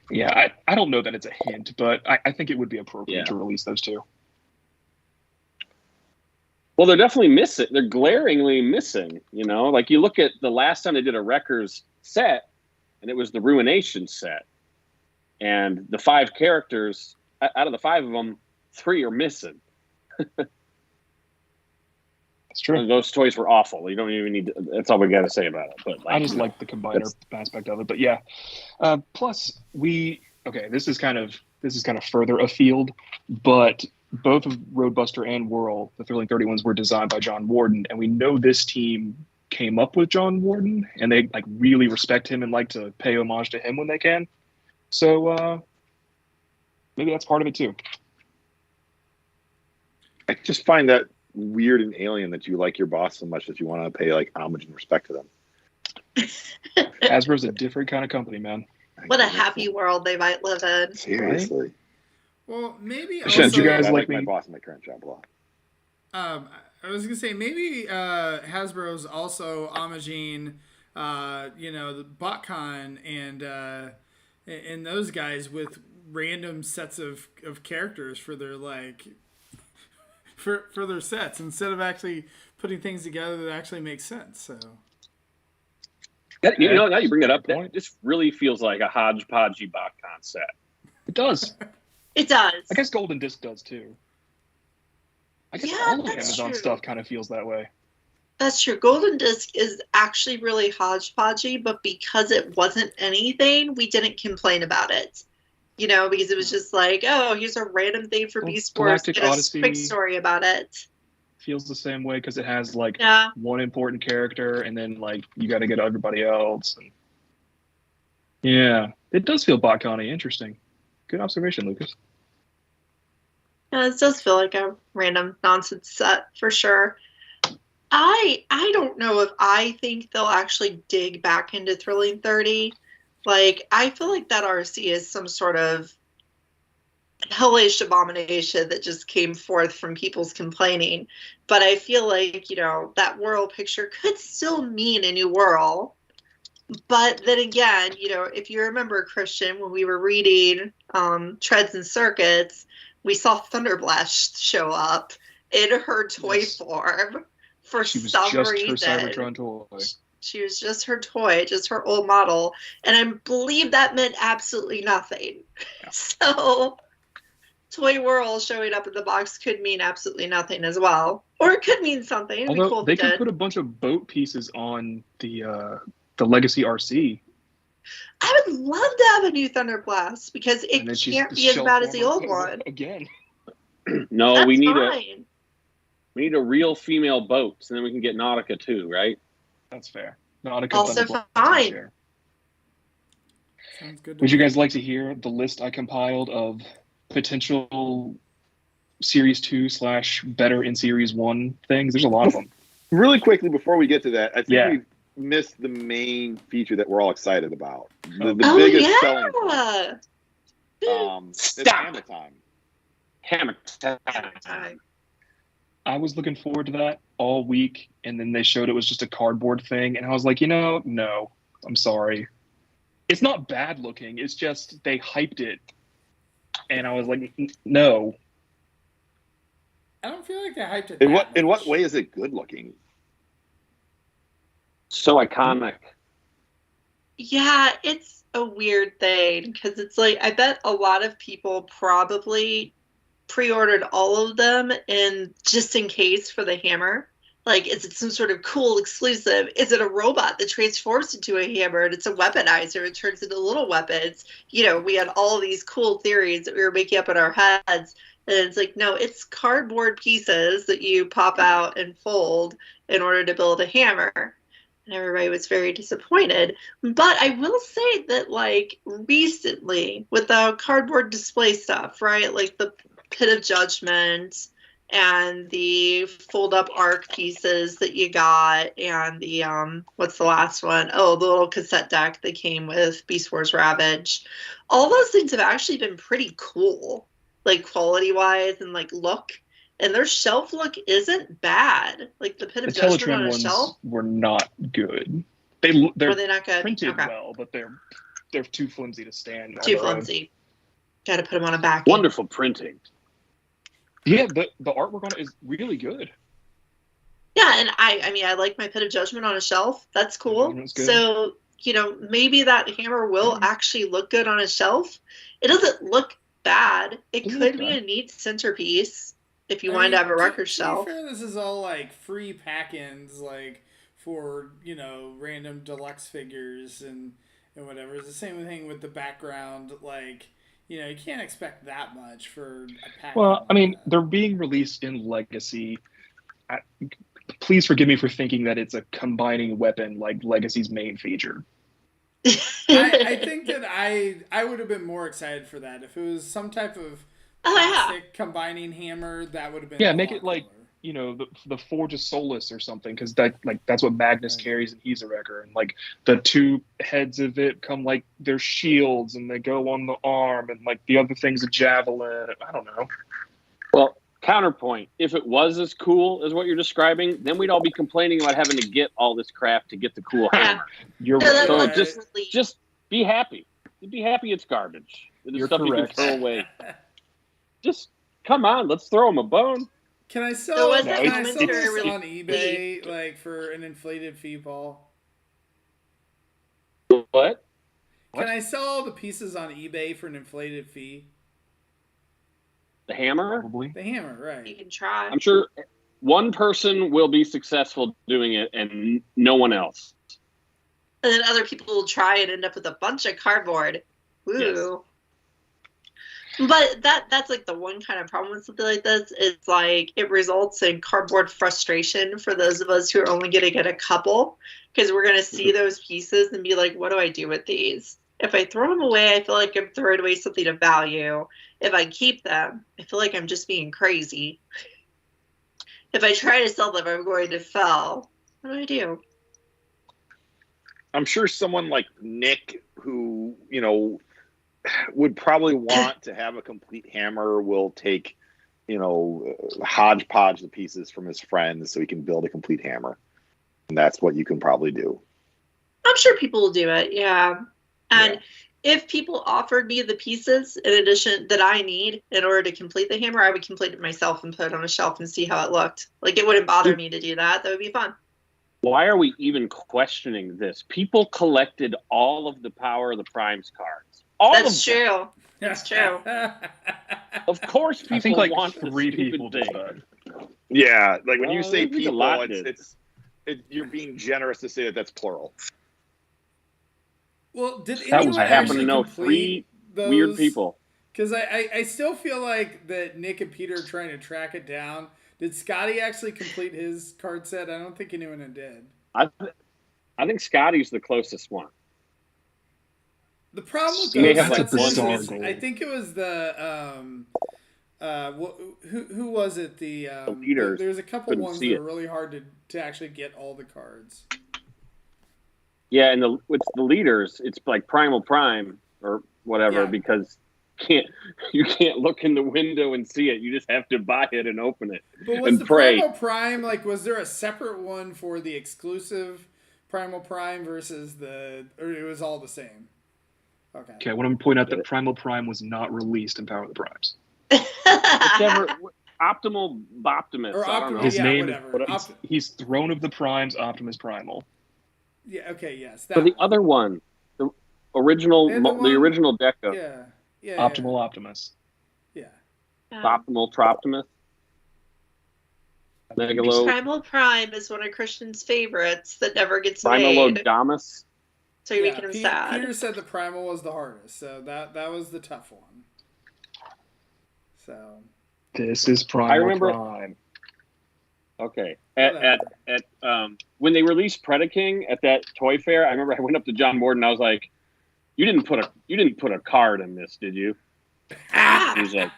F: Yeah, I don't know that it's a hint, but I think it would be appropriate to release those two.
E: Well, they're definitely missing. They're glaringly missing, you know? Like, you look at the last time they did a Wreckers set, and it was the Ruination set. And the 5 characters, out of the 5 of them, 3 are missing.
F: That's true.
E: And those toys were awful. You don't even need to, that's all we got to say about it. But like,
F: I just like the combiner aspect of it. But yeah. Plus, this is kind of further afield, but both of Roadbuster and Whirl, the Thrilling 30 ones, were designed by John Warden, and we know this team came up with John Warden, and they like really respect him and like to pay homage to him when they can. So maybe that's part of it too.
C: I just find that weird and alien that you like your boss so much that you want to pay like homage and respect to them.
F: Hasbro's a different kind of company, man.
D: What a happy world they might live in.
C: Seriously.
B: Right? Well, maybe
F: also,
C: you guys like
F: me?
C: my boss in my current job a lot.
B: I was gonna say maybe Hasbro's also homaging, the BotCon and those guys with random sets of characters for their for their sets instead of actually putting things together that actually make sense. So.
E: You know, now you bring that up, this really feels like a hodgepodgey BotCon set.
F: It does.
D: It does.
F: I guess Golden Disc does too. I guess all of Amazon stuff kind of feels that way.
D: That's true. Golden Disc is actually really hodgepodgey, but because it wasn't anything, we didn't complain about it. You know, because it was just like, oh, here's a random thing for Beast Wars.
F: Galactic
D: Get a
F: Odyssey
D: quick story about it.
F: Feels the same way because it has like one important character, and then like you got to get everybody else. And yeah, it does feel BotCon-y. Interesting. Good observation, Lucas.
D: Yeah, it does feel like a random nonsense set for sure. I don't know if I think they'll actually dig back into Thrilling 30. Like, I feel like that RC is some sort of hellish abomination that just came forth from people's complaining. But I feel like, you know, that Whirl picture could still mean a new Whirl. But then again, you know, if you remember, Christian, when we were reading Treads and Circuits, we saw Thunderblast show up in her toy form for some reason.
F: Her Cybertron toy.
D: She was just her toy, just her old model. And I believe that meant absolutely nothing. Yeah. So Toy Whirl showing up in the box could mean absolutely nothing as well. Or it could mean something. It'd
F: Although
D: be cool
F: they could put a bunch of boat pieces on the Legacy RC.
D: I would love to have a new Thunderblast because it can't be as bad as the old one.
F: Again.
E: No,
D: That's
E: we
D: fine.
E: need a real female boat, so then we can get Nautica too, right?
F: That's fair. Nautica
D: also fine.
B: Sounds good.
F: Would you guys like to hear the list I compiled of potential Series 2 / better in Series 1 things? There's a lot of them.
C: Really quickly before we get to that, I think we've missed the main feature that we're all excited about. The biggest selling point. It's Hammer Time.
E: Hammer Time.
F: I was looking forward to that all week, and then they showed it was just a cardboard thing, and I was like, no, I'm sorry. It's not bad looking. It's just they hyped it, and I was like, no.
B: I don't feel like they hyped it.
C: In what way is it good looking?
E: So iconic.
D: Yeah, it's a weird thing because it's like I bet a lot of people probably pre-ordered all of them and just in case for the hammer. Like, is it some sort of cool exclusive? Is it a robot that transforms into a hammer and it's a weaponizer? It turns into little weapons. You know, we had all these cool theories that we were making up in our heads. And it's like, no, it's cardboard pieces that you pop out and fold in order to build a hammer. And everybody was very disappointed. But I will say that, like, recently with the cardboard display stuff, right? Like the Pit of Judgment and the fold-up arc pieces that you got, and the what's the last one? Oh, the little cassette deck that came with Beast Wars Ravage. All those things have actually been pretty cool, like quality-wise and like look. And their shelf look isn't bad. Like the Pit of Judgment
F: Teletran
D: on a
F: ones
D: shelf.
F: were not good. They're
D: Were they not good?
F: printed
D: Okay.
F: well, but they're too flimsy to stand.
D: Too flimsy. Got to put them on a back.
E: Wonderful printing.
F: Yeah, the artwork on it is really good.
D: Yeah, and I mean, I like my Pit of Judgment on a shelf. That's cool.
F: Judgment's good.
D: So, maybe that hammer will actually look good on a shelf. It doesn't look bad. It
F: Doesn't
D: could
F: look
D: be
F: bad.
D: a neat centerpiece if you
B: I
D: wanted to
B: mean,
D: have a record
B: to
D: shelf.
B: be fair, this is all like free pack-ins, like for random deluxe figures and whatever. It's the same thing with the background. Like you can't expect that much for a pack.
F: Well, I mean, they're being released in Legacy. Please forgive me for thinking that it's a combining weapon like Legacy's main feature.
B: I think that I would have been more excited for that if it was some type of plastic combining hammer. That would have been
F: Make it like the Forge of Solus or something, because that's what Magnus carries in He's a Wrecker, and like the two heads of it come like they're shields and they go on the arm, and like the other thing's a javelin. I don't know.
E: Well, counterpoint: if it was as cool as what you're describing, then we'd all be complaining about having to get all this crap to get the cool hammer.
F: You're
D: So
F: right.
D: that
E: So
D: looks
E: just be happy. Be happy it's garbage. It's
F: You're
E: stuff
F: correct.
E: you can throw away. Just come on, let's throw them a bone.
B: Can I sell?
D: was
F: that
B: Can I
F: moment
B: sell
F: where I
B: this
D: really
B: on eBay like for an inflated fee, Paul?
E: What?
B: Can I sell all the pieces on eBay for an inflated fee?
E: The hammer?
F: Probably.
B: The hammer,
D: You
B: right?
D: can try.
E: I'm sure one person will be successful doing it and no one else.
D: And then other people will try and end up with a bunch of cardboard. Ooh. But that's like the one kind of problem with something like this. It's like it results in cardboard frustration for those of us who are only going to get a couple, because we're going to see those pieces and be like, what do I do with these? If I throw them away, I feel like I'm throwing away something of value. If I keep them, I feel like I'm just being crazy. If I try to sell them, I'm going to fail. What do I do?
C: I'm sure someone like Nick, who would probably want to have a complete hammer, will take hodgepodge the pieces from his friends so he can build a complete hammer, and that's what you can probably do.
D: I'm sure people will do it, yeah. And if people offered me the pieces in addition that I need in order to complete the hammer, I would complete it myself and put it on a shelf and see how it looked. Like, it wouldn't bother me to do that. That would be fun.
E: Why are we even questioning this? People collected all of the Power of the Primes cards.
D: That's true. That's true.
E: Of course, people
F: I think like
E: want
F: 3 people
E: thing.
F: did that.
C: Yeah, like when you
E: Well,
C: say
E: I think a
C: people,
E: lot did.
C: you're being generous to say that that's plural.
B: Well, did
F: That
B: anyone
F: was-
E: I happen to
B: actually
E: know
B: complete
E: 3
B: those?
E: weird people.
B: Because I still feel like that Nick and Peter are trying to track it down. Did Scotty actually complete his card set? I don't think anyone did.
E: I think Scotty's the closest one.
B: The problem with
E: You may
B: those
E: have, like,
B: sets
F: one-
B: is, I think it was the who was it? The
E: leaders
B: there's a couple
E: couldn't
B: ones
E: see
B: that
E: it.
B: were really hard to actually get all the cards.
E: Yeah, and with the leaders, it's like Primal Prime or whatever,
B: Yeah.
E: because you can't look in the window and see it. You just have to buy it and open it
B: But was
E: and
B: the
E: pray.
B: Primal Prime, like, was there a separate one for the exclusive Primal Prime versus or it was all the same? Okay.
F: Okay, I want to point out that Primal Prime was not released in Power of the Primes.
E: Whichever, Optimal Boptimus.
B: Or
E: I don't know.
B: Optimus,
F: His
B: yeah,
F: name
B: whatever.
F: he's Throne of the Primes, Optimus Primal.
B: Yeah. Okay. Yes.
E: But the other one, the original,
B: And the one-
E: the original Deco,
B: Yeah.
F: Optimal Optimus.
B: Yeah.
E: Optimal Troptimus, Megalo,
D: Primal Prime is one of Christian's favorites that never gets made.
E: Primalodamus.
D: So you're
B: Yeah,
D: making him
B: Pe-
D: sad.
B: Peter said the Primal was the hardest, so that was the tough one. So.
F: This is Primal
E: I remember-
F: Prime.
E: Okay. At when they released Predaking at that toy fair, I remember I went up to John Morden. I was like, "You didn't put a card in this, did you?" He was like,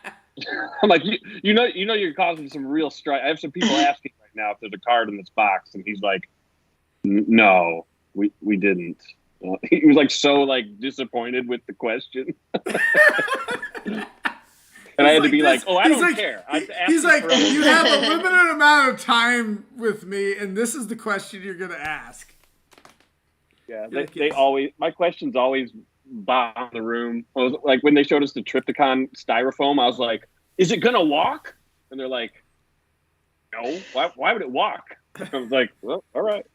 E: I'm like, you know, you're causing some real strife. I have some people asking right now if there's a card in this box, and he's like, no, we didn't. He was like so like disappointed with the question. And I had to be like, oh, I don't care.
B: He's like, you have a limited amount of time with me, and this is the question you're going to ask.
E: Yeah, they always, my questions always bomb the room. I was, like when they showed us the Trypticon styrofoam, I was like, is it going to walk? And they're like, no, why would it walk? I was like, well, all right.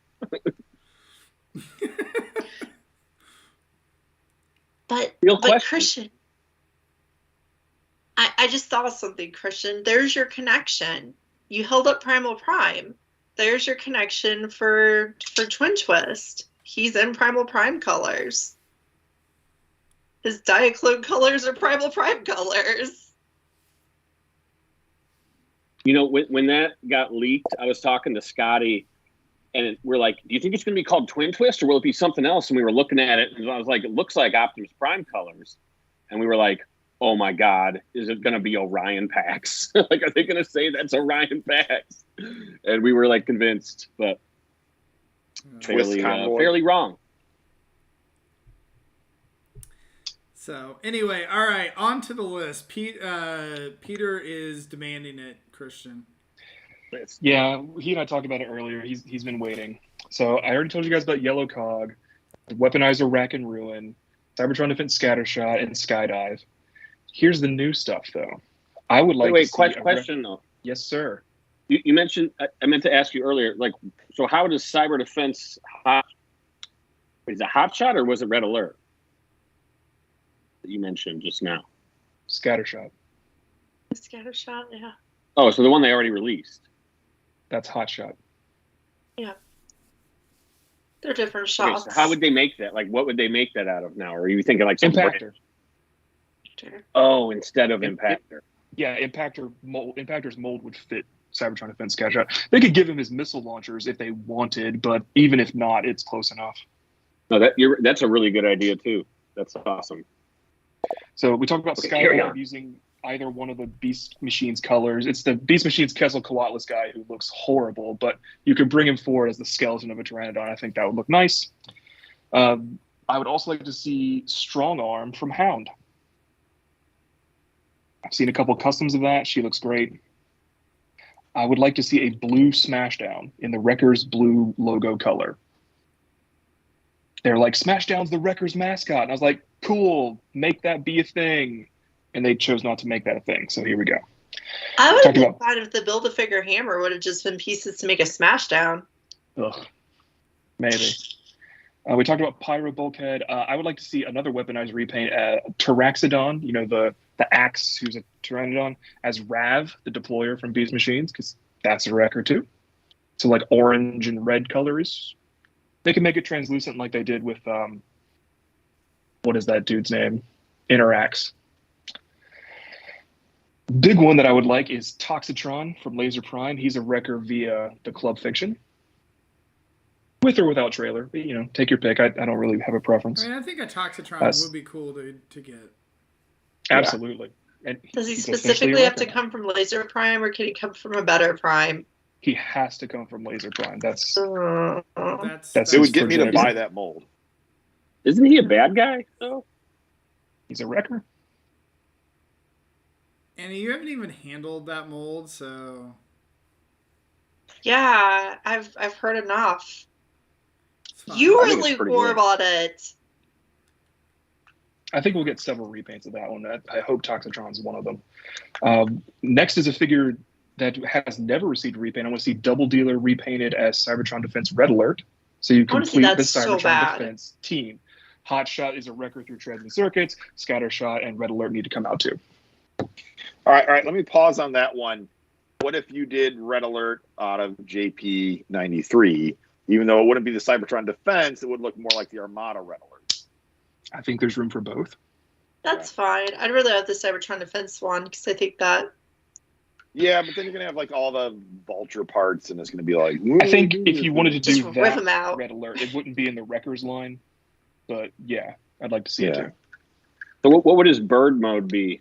D: But Christian, I just thought of something, Christian. There's your connection. You held up Primal Prime. There's your connection for Twin Twist. He's in Primal Prime colors. His Diaclone colors are Primal Prime colors.
E: You know, when that got leaked, I was talking to Scotty, and we're like, do you think it's going to be called Twin Twist, or will it be something else? And we were looking at it, and I was like, it looks like Optimus Prime colors. And we were like, oh my God, is it going to be Orion Pax? Like, are they going to say that's Orion Pax? And we were like convinced, but fairly wrong.
B: So anyway, all right, on to the list. Peter is demanding it, Christian.
F: Yeah, he and I talked about it earlier. He's been waiting. So I already told you guys about Yellow Cog, Weaponizer, Rack and Ruin, Cybertron Defense Scattershot, and Skydive. Here's the new stuff, though. I would like to see
E: question though.
F: Yes, sir.
E: You mentioned, I meant to ask you earlier, like, so how does Cyber Defense is it Hot Shot or was it Red Alert that you mentioned just now?
F: Scattershot.
D: Scattershot, yeah.
E: Oh, so the one they already released.
F: That's Hot Shot.
D: Yeah. They're different shots.
E: Okay, so how would they make that? Like, what would they make that out of now? Or are you thinking like some
F: Impactor?
E: Oh, instead of Impactor.
F: Yeah, Impactor's mold would fit Cybertron Defense Scattershot. They could give him his missile launchers if they wanted, but even if not, it's close enough.
E: No, that's a really good idea too. That's awesome.
F: So we talked about Skydive using either one of the Beast Machine's colors. It's the Beast Machine's Quetzalcoatlus guy who looks horrible, but you could bring him forward as the skeleton of a Pteranodon. I think that would look nice. I would also like to see Strong Arm from Hound. I've seen a couple customs of that. She looks great. I would like to see a blue Smashdown in the Wreckers blue logo color. They're like, Smashdown's the Wreckers mascot. And I was like, cool, make that be a thing. And they chose not to make that a thing. So here we go.
D: I would have been fine if the Build-A-Figure hammer would have just been pieces to make a Smashdown.
F: Ugh, maybe. We talked about Pyro Bulkhead. I would like to see another weaponized repaint, Tyraxodon, you know, the axe who's a Pteranodon, as Rav, the deployer from Beast Machines, because that's a wrecker too. So like orange and red colors. They can make it translucent like they did with, what is that dude's name? Interax. Big one that I would like is Toxitron from Laser Prime. He's a wrecker via the Club Fiction. With or without trailer, but, you know, take your pick. I don't really have a preference.
B: I mean, I think a Toxitron would be cool to get.
F: Absolutely. And
D: does he specifically have to come from Laser Prime, or can he come from a better Prime?
F: He has to come from Laser Prime. That's
C: it would get me to buy that mold.
E: Isn't he a bad guy though?
F: He's a wrecker.
B: And you haven't even handled that mold, so.
D: Yeah, I've heard enough. You were lukewarm on it.
F: I think we'll get several repaints of that one. I hope Toxitron's one of them. Next is a figure that has never received a repaint. I want to see Double Dealer repainted as Cybertron Defense Red Alert. So you complete the Cybertron Defense team. Hot Shot is a wrecker through treads and circuits. Scattershot and Red Alert need to come out too.
C: All right. Let me pause on that one. What if you did Red Alert out of JP93? Even though it wouldn't be the Cybertron Defense, it would look more like the Armada Red Alert.
F: I think there's room for both.
D: That's fine. I'd really have the Cybertron Defense one because I think that.
C: Yeah, but then you're gonna have like all the Vulture parts, and it's gonna be like.
F: I think if you wanted to do
D: just rip them out.
F: Red Alert, it wouldn't be in the Wreckers line. But yeah, I'd like to see it too.
E: So what would his bird mode be?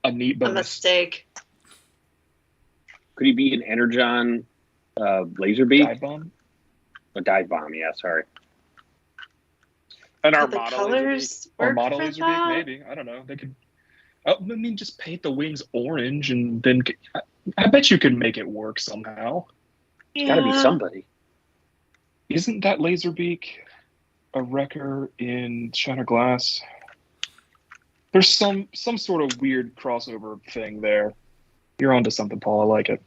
F: a neat
D: A
F: bonus.
D: mistake.
E: Could he be an Energon laser beak?
F: Dive bomb.
E: A dive bomb, yeah, sorry.
C: An
D: But the
C: Armada laser beak.
D: colors work
F: Armada
D: for
F: laser
D: that?
F: beak, maybe. I don't know. They could. Oh, I mean, just paint the wings orange, and then I bet you could make it work somehow.
E: It's got to be
D: Yeah.
E: somebody.
F: Isn't that Laserbeak a wrecker in Shattered Glass? There's some sort of weird crossover thing there. You're onto something, Paul. I like it.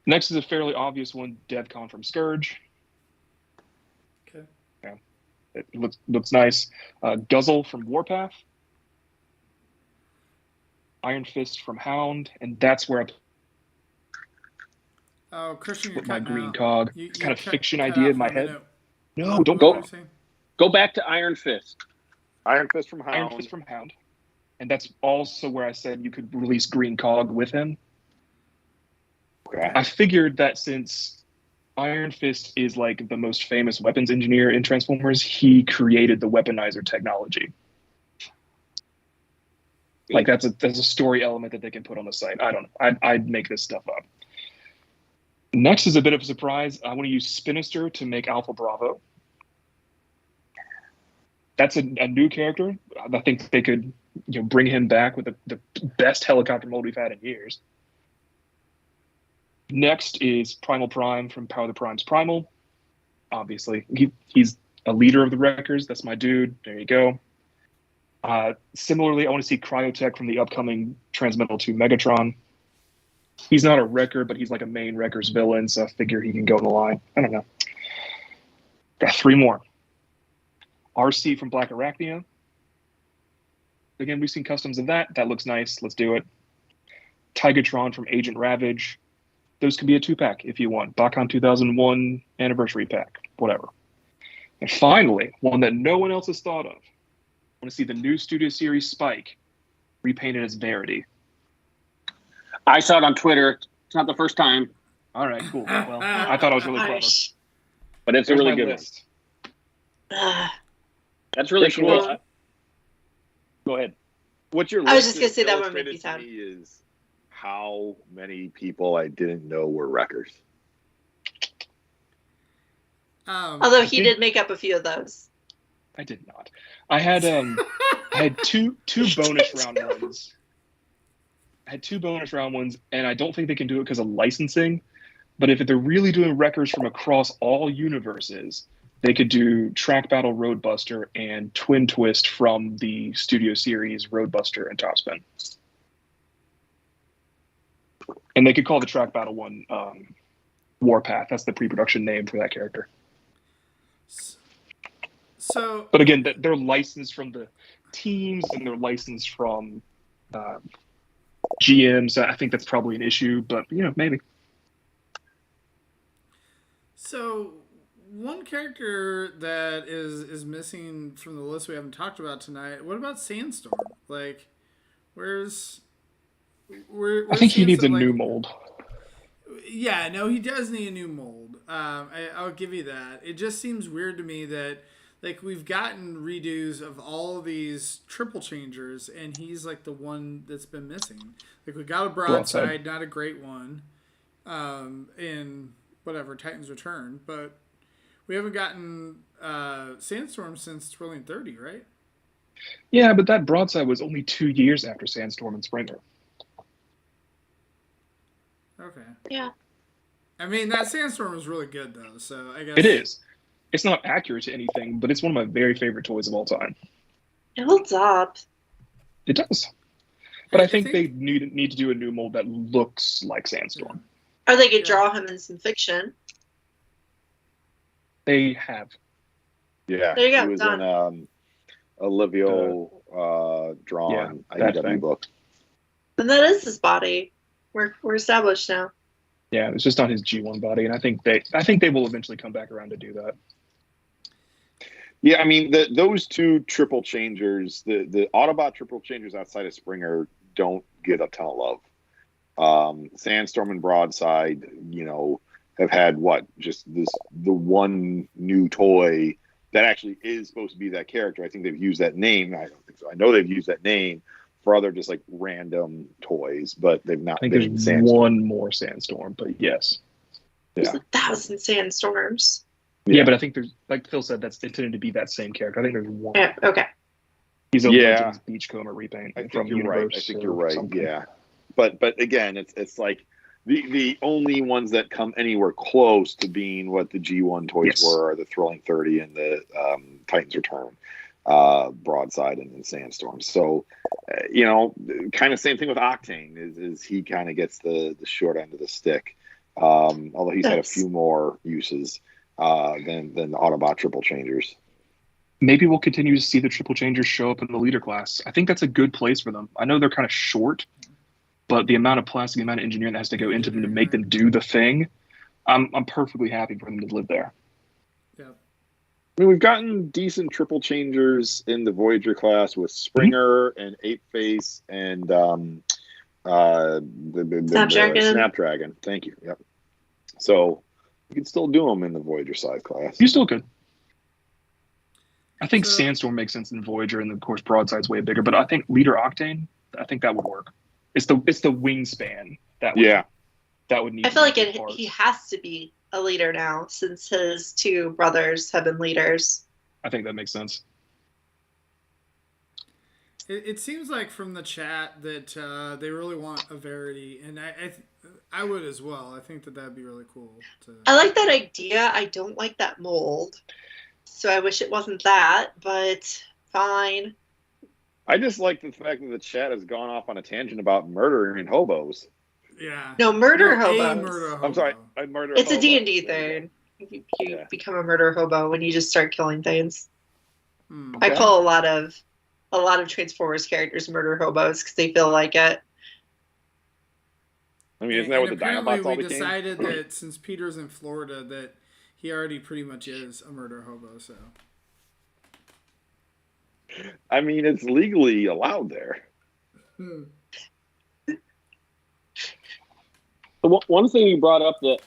F: Next is a fairly obvious one, DevCon from Scourge.
B: Okay.
F: Yeah, it looks nice. Guzzle from Warpath. Iron Fist from Hound, and that's where I
B: Oh, Christian, you're
F: put my
B: cutting
F: green
B: out.
F: cog.
B: You
F: It's kind of
B: cut-
F: fiction
B: cut
F: idea
B: out
F: in my
B: for a
F: head.
B: minute.
F: No, don't
B: What were
F: go.
B: you saying?
E: Go back to Iron Fist.
C: Iron Fist from Hound.
F: Iron Fist from Hound. And that's also where I said you could release Green Cog with him.
C: Okay.
F: I figured that since Iron Fist is like the most famous weapons engineer in Transformers, he created the weaponizer technology. Like that's a story element that they can put on the site. I don't know. I'd make this stuff up. Next is a bit of a surprise. I want to use Spinister to make Alpha Bravo. That's a new character. I think they could bring him back with the best helicopter mold we've had in years. Next is Primal Prime from Power of the Primes Primal. Obviously, he's a leader of the Wreckers. That's my dude. There you go. Similarly, I want to see Cryotech from the upcoming Transmetal 2 Megatron. He's not a Wrecker, but he's like a main Wreckers villain, so I figure he can go in the line. I don't know. Got 3 more. RC from Black Arachnia. Again, we've seen customs of that. That looks nice. Let's do it. Tigatron from Agent Ravage. Those could be a 2-pack if you want. Bakon 2001 anniversary pack. Whatever. And finally, one that no one else has thought of. I want to see the new Studio Series Spike repainted as Verity.
E: I saw it on Twitter. It's not the first time,
F: All right, cool. Well, I thought I was really clever.
D: Gosh.
E: but it's
F: There's
E: a really
F: my
E: good
F: list.
D: Ugh.
E: one. That's really
C: Christian,
E: cool.
C: what's-
E: Go ahead.
C: What your
D: I was
C: list
D: just gonna say that one
C: illustrated
D: made me
C: to
D: sad.
C: me is how many people I didn't know were Wreckers.
D: Although he did make up a few of those.
F: I did not. I had two bonus round ones. I had 2 bonus round ones, and I don't think they can do it because of licensing. But if they're really doing Wreckers from across all universes, they could do Track Battle Roadbuster and Twin Twist from the Studio Series Roadbuster and Topspin. And they could call the Track Battle one Warpath. That's the pre-production name for that character.
B: So,
F: But again, they're licensed from the teams and they're licensed from GMs. I think that's probably an issue, but maybe.
B: so one character that is missing from the list we haven't talked about tonight. What about Sandstorm? Like, where's
F: I think he needs a
B: Sandstorm,
F: new
B: like-
F: mold.
B: Yeah, no, he does need a new mold. I'll give you that. It just seems weird to me that like we've gotten redos of all of these triple changers, and he's like the one that's been missing. Like we got a broadside, not a great one, in whatever Titan's Return, but we haven't gotten Sandstorm since Twirling 30, right?
F: Yeah, but that broadside was only 2 years after Sandstorm and Springer.
B: Okay.
D: Yeah.
B: I mean, that Sandstorm was really good though, so I guess
F: It is. It's not accurate to anything, but it's one of my very favorite toys of all time.
D: It holds up.
F: It does. But I
B: I
F: think they
B: think-
F: need to do a new mold that looks like Sandstorm.
D: Or they could
B: Yeah.
D: draw him in some fiction.
F: They have.
C: Yeah,
D: There you go,
C: he was
D: done.
C: in Olivio drawn
F: that
C: IDW
F: thing.
C: book.
D: And that is his body. We're established now.
F: Yeah, it's just on his G1 body, and I think they will eventually come back around to do that.
C: Yeah, I mean those 2 triple changers, the Autobot triple changers outside of Springer don't get a ton of love. Sandstorm and Broadside, have had the one new toy that actually is supposed to be that character. I think they've used that name. I don't think so. I know they've used that name for other just like random toys, but they've not
F: I think
C: been
F: there's
C: Sandstorm.
F: one more Sandstorm, but yes.
D: There's
C: Yeah.
D: 1,000 Sandstorms.
F: Yeah, but I think there's, like Phil said, that's intended to be that same character. I think there's one.
D: Yeah, okay.
F: He's a
C: Yeah.
F: Legends Beachcomber repaint
C: I think
F: from
C: you're
F: Universe.
C: right. I think
F: or
C: you're right.
F: something.
C: Yeah, but again, it's like the only ones that come anywhere close to being what the G1 toys were are the Thrilling 30 and the Titans Return, Broadside and Sandstorm. So, kind of same thing with Octane is he kind of gets the short end of the stick, although he's had a few more uses than the Autobot Triple Changers.
F: Maybe we'll continue to see the Triple Changers show up in the leader class. I think that's a good place for them. I know they're kind of short, but the amount of plastic, the amount of engineering that has to go into them to make them do the thing, I'm perfectly happy for them to live there.
B: Yeah.
C: I mean, we've gotten decent Triple Changers in the Voyager class with Springer and Ape Face and the Snapdragon. Thank you. Yep. So you can still do them in the Voyager side class.
F: You still could. I think Sandstorm makes sense in Voyager, and of course Broadside's way bigger. But I think Leader Octane, I think that would work. It's the wingspan that would need.
D: I feel like he has to be a leader now since his two brothers have been leaders.
F: I think that makes sense.
B: It seems like from the chat that they really want a Verity, and I would as well. I think that'd be really cool.
D: I like that idea. I don't like that mold. So I wish it wasn't that, but fine.
C: I just like the fact that the chat has gone off on a tangent about murdering hobos.
B: Yeah.
D: No, murder hobos.
B: Murder hobo.
C: I'm sorry, I murder.
D: It's
C: hobo.
D: a D&D thing. You become a murder hobo when you just start killing things.
B: Okay.
D: I call a lot of Transformers characters murder hobos because they feel like it.
C: I mean, isn't that what the
B: apparently
C: Dinobots all
B: we
C: became?
B: decided that since Peter's in Florida that he already pretty much is a murder hobo, so.
C: I mean, it's legally allowed there.
E: One thing you brought up that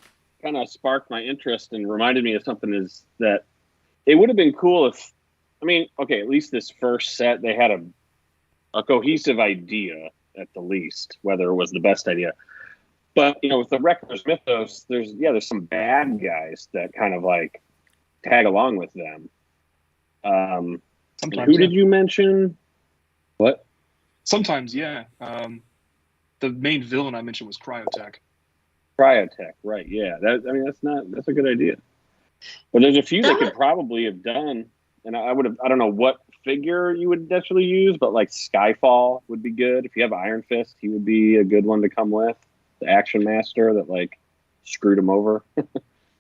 E: kind of sparked my interest and reminded me of something is that it would have been cool if, at least this first set, they had a cohesive idea at the least, whether it was the best idea. But, with the Wrecker's Mythos, there's some bad guys that kind of like tag along with them.
F: Sometimes,
E: who did you mention? What?
F: Sometimes, yeah. The main villain I mentioned was Cryotech.
E: Cryotech, right? Yeah. That's a good idea. But there's a few that could probably have done, and I don't know what figure you would actually use, but like Skyfall would be good. If you have Iron Fist, he would be a good one to come with. The Action Master that like screwed him over.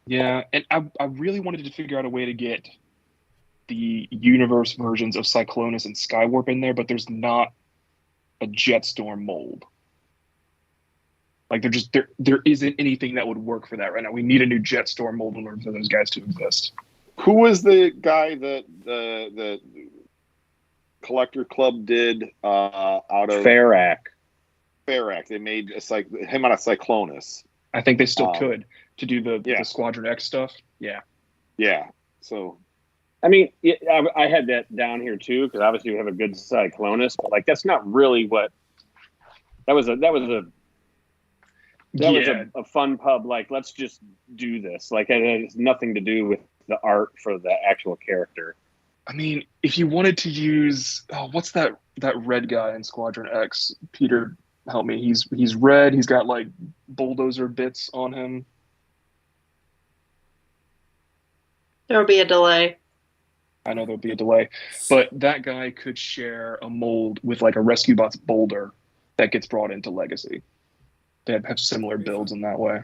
F: Yeah, and I really wanted to figure out a way to get the universe versions of Cyclonus and Skywarp in there, but there's not a Jetstorm mold. Like there isn't anything that would work for that right now. We need a new Jetstorm mold in order for those guys to exist.
C: Who was the guy that the Collector Club did out of
E: Ferrak?
C: They made him out of Cyclonus.
F: I think they still could to do the Squadron X stuff. Yeah.
C: Yeah. So,
E: I had that down here too because obviously we have a good Cyclonus, but like that's not really what. That was a fun pub. Like let's just do this. Like it has nothing to do with the art for the actual character.
F: I mean, if you wanted to use what's that red guy in Squadron X, Peter. Help me. He's red. He's got like bulldozer bits on him.
D: There'll be a delay.
F: I know there'll be a delay, but that guy could share a mold with like a Rescue Bots Boulder that gets brought into Legacy. They have similar builds in that way.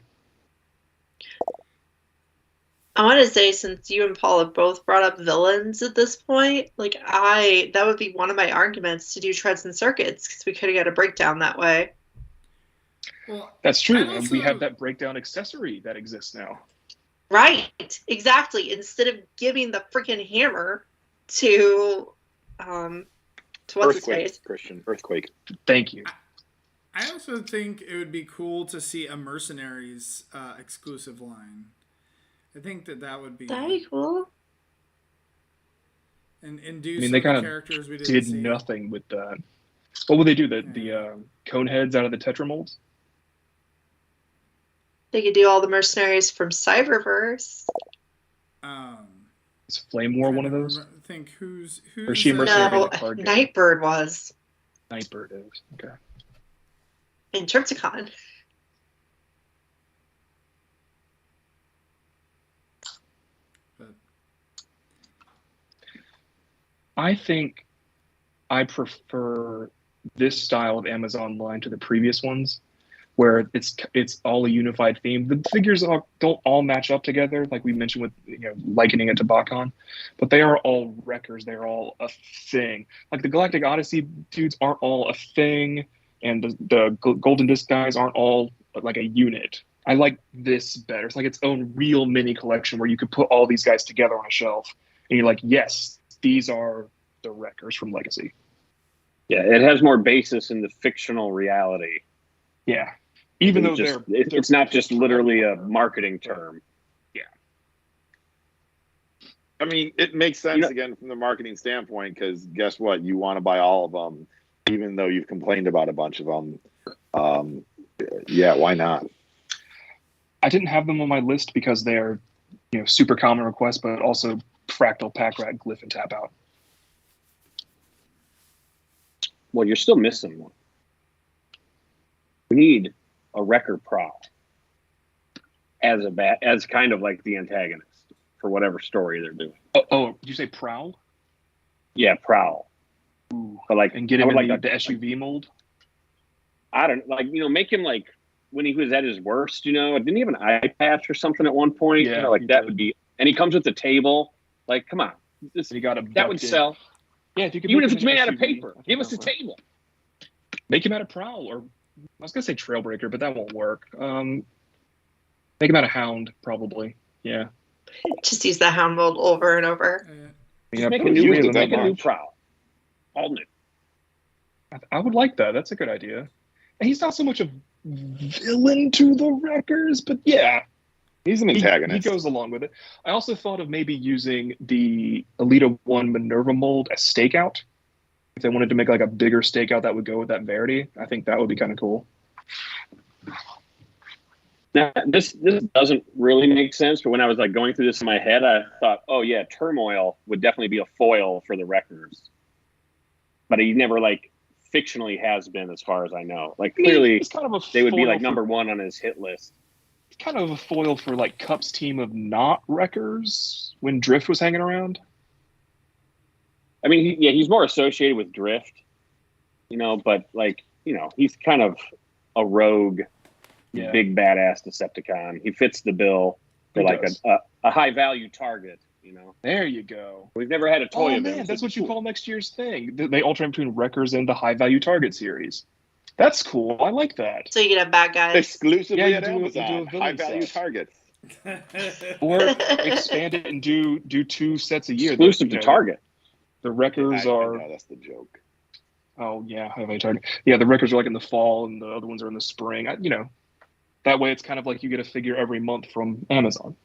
D: I want to say, since you and Paul have both brought up villains at this point, that would be one of my arguments to do Treads and Circuits, because we could have got a breakdown that way.
B: Well,
F: that's true, and we have that breakdown accessory that exists now.
D: Right, exactly. Instead of giving the freaking hammer to what's his face?
C: Christian Earthquake.
F: Thank you.
B: I also think it would be cool to see a Mercenaries exclusive line. I think that would be
D: cool.
B: And do
F: they kind of
B: characters we
F: did nothing with that. What would they do? The cone heads out of the Tetra molds?
D: They could do all the mercenaries from Cyberverse.
F: Is Flame War one of those?
B: Think who's
F: Or is she a mercenary in
D: No,
F: the card game?
D: Nightbird was.
F: Nightbird is. Okay.
D: In Trypticon.
F: I think I prefer this style of Amazon line to the previous ones, where it's all a unified theme. The figures don't all match up together, like we mentioned with likening it to Bakon, but they are all wreckers. They're all a thing. Like the Galactic Odyssey dudes aren't all a thing, and the Golden Disc guys aren't all like a unit. I like this better. It's like its own real mini collection where you could put all these guys together on a shelf, and you're like, yes, these are the wreckers from Legacy.
E: Yeah, it has more basis in the fictional reality.
F: Yeah. Even though
E: it's not just literally a marketing term.
F: Yeah.
C: I mean, it makes sense again from the marketing standpoint, because guess what? You want to buy all of them, even though you've complained about a bunch of them. Yeah, why not?
F: I didn't have them on my list because they're super common requests, but also Fractal, Pack Rat, Glyph, and Tap Out.
E: Well, you're still missing one. We need a wrecker prowl as kind of like the antagonist for whatever story they're doing.
F: Oh, did you say Prowl?
E: Yeah, prowl.
F: Ooh.
E: But like,
F: and get him in the SUV mold.
E: I don't make him like when he was at his worst. Didn't he have an eye patch or something at one point?
F: Yeah,
E: that would be. And he comes with the table. Like, come on,
F: he got
E: that would sell.
F: Yeah, if you could
E: even if it's made out of paper, give us a table.
F: Make him out of Prowl, or I was gonna say Trailbreaker, but that won't work. Make him out of Hound, probably. Yeah.
D: Just use the Hound mold over and over.
F: Yeah,
E: make a new Prowl. All new.
F: I would like that. That's a good idea. And he's not so much a villain to the Wreckers, but yeah.
C: He's an antagonist.
F: He goes along with it. I also thought of maybe using the Elita 1 Minerva mold as stakeout. If they wanted to make like a bigger stakeout that would go with that Verity, I think that would be kind of cool.
E: Now, this doesn't really make sense, but when I was like going through this in my head, I thought, oh yeah, Turmoil would definitely be a foil for the Wreckers. But he never like fictionally has been, as far as I know. Like clearly,
F: kind of
E: they would be like number one on his hit list.
F: Kind of a foil for like Cup's team of not Wreckers when Drift was hanging around.
E: I mean, he's more associated with Drift, but like, he's kind of a rogue, big badass Decepticon. He fits the bill for a high value target,
F: There you go.
E: We've never had a toy of him.
F: Man, that's what you call next year's thing. They alternate between Wreckers and the high value target series. That's cool. I like that.
D: So you can have bad guys.
C: Exclusively at Amazon. High-value targets.
F: Or expand it and do 2 sets a year.
E: Exclusive to Target.
F: The Wreckers are...
C: No, that's the joke.
F: Oh, yeah, high-value target. Yeah, the Wreckers are like in the fall, and the other ones are in the spring. That way it's kind of like you get a figure every month from Amazon.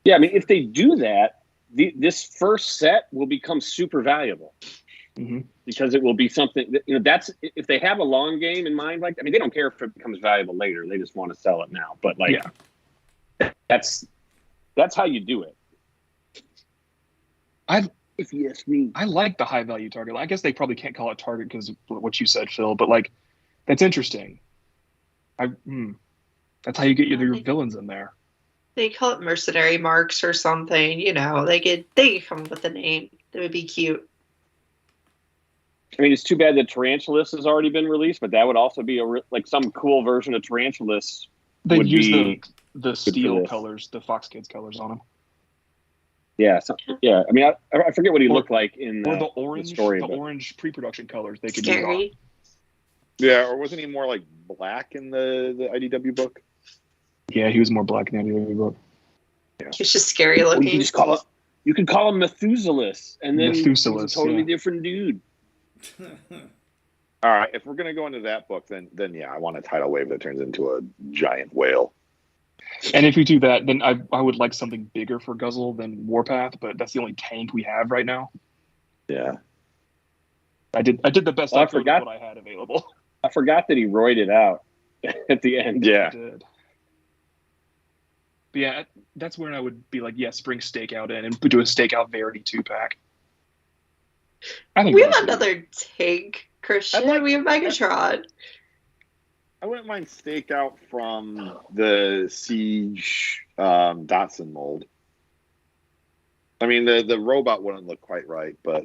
E: Yeah, I mean, if they do that, this first set will become super valuable.
F: Mm-hmm. Because
E: it will be something that, that's if they have a long game in mind. Like, I mean, they don't care if it becomes valuable later. They just want to sell it now. But like, that's how you do it. If you ask me,
F: I like the high value target. I guess they probably can't call it target because of what you said, Phil. But like, that's interesting. That's how you get your villains in there.
D: They call it mercenary marks or something. They could come up with a name that would be cute.
E: I mean, it's too bad that Tarantulas has already been released, but that would also be some cool version of Tarantulas.
F: They use the steel colors, the Fox Kids colors on him.
E: Yeah, I mean, I forget what he looked like in
F: the orange,
E: story,
F: orange pre-production colors. They could
D: Scary.
C: Yeah, or wasn't he more like black in the IDW book?
F: Yeah, he was more black in the IDW book.
D: Yeah. He's just scary looking.
E: You can call him Methuselah, and then he's a totally different dude.
C: All right, if we're gonna go into that book, then yeah, I want a tidal wave that turns into a giant whale.
F: And if you do that, then I would like something bigger for Guzzle than Warpath, but that's the only tank we have right now.
C: Yeah.
F: I did the best
E: Oh, I
F: I could with
E: forgot.
F: what I had available.
E: I forgot that he roided out at the end.
C: Yeah.
F: I did. But yeah, that's where I would be like, yes, bring Stakeout in and do a Stakeout Verity 2-pack. I think
D: We have
F: that's
D: another tank, Christian.
C: I'd like-
D: We have Megatron.
C: I wouldn't mind Stakeout from the Siege Datsun mold. I mean, the robot wouldn't look quite right, but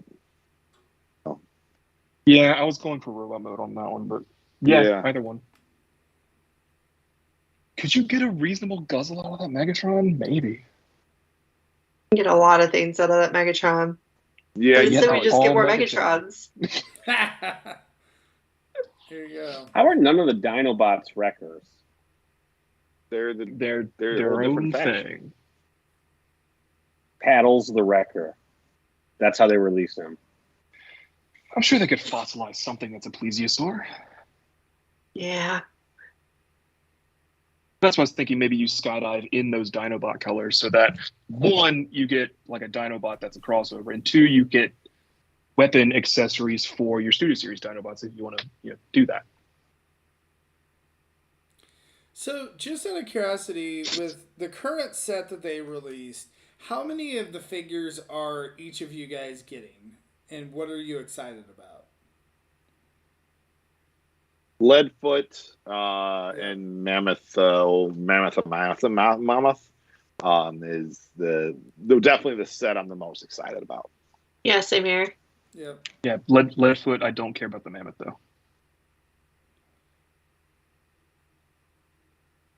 F: Yeah, I was going for robot mode on that one, but yeah,
C: Yeah.
F: either one. Could you get a reasonable guzzle out of that Megatron? Maybe.
D: Get a lot of things out of that Megatron.
C: yeah,
D: But
C: you
D: instead, we
F: know,
D: just
F: all
D: get more
F: Megatrons.
D: Megatrons.
B: Here you go.
E: How are none of the Dinobots wreckers?
C: they're
F: They're
C: a
F: their
C: whole
F: own
C: different faction.
F: thing.
E: Paddles the Wrecker. That's how they release him.
F: I'm sure they could fossilize something that's a plesiosaur.
D: Yeah.
F: That's why I was thinking maybe you skydive in those Dinobot colors so that, one, you get like a Dinobot that's a crossover, and two, you get weapon accessories for your Studio Series Dinobots if you want to do that.
B: So, just out of curiosity, with the current set that they released, how many of the figures are each of you guys getting? And what are you excited about?
C: Leadfoot and Mammoth is definitely the set I'm the most excited about.
D: Yeah, same here.
B: Yep.
F: Yeah, Leadfoot, I don't care about the Mammoth, though.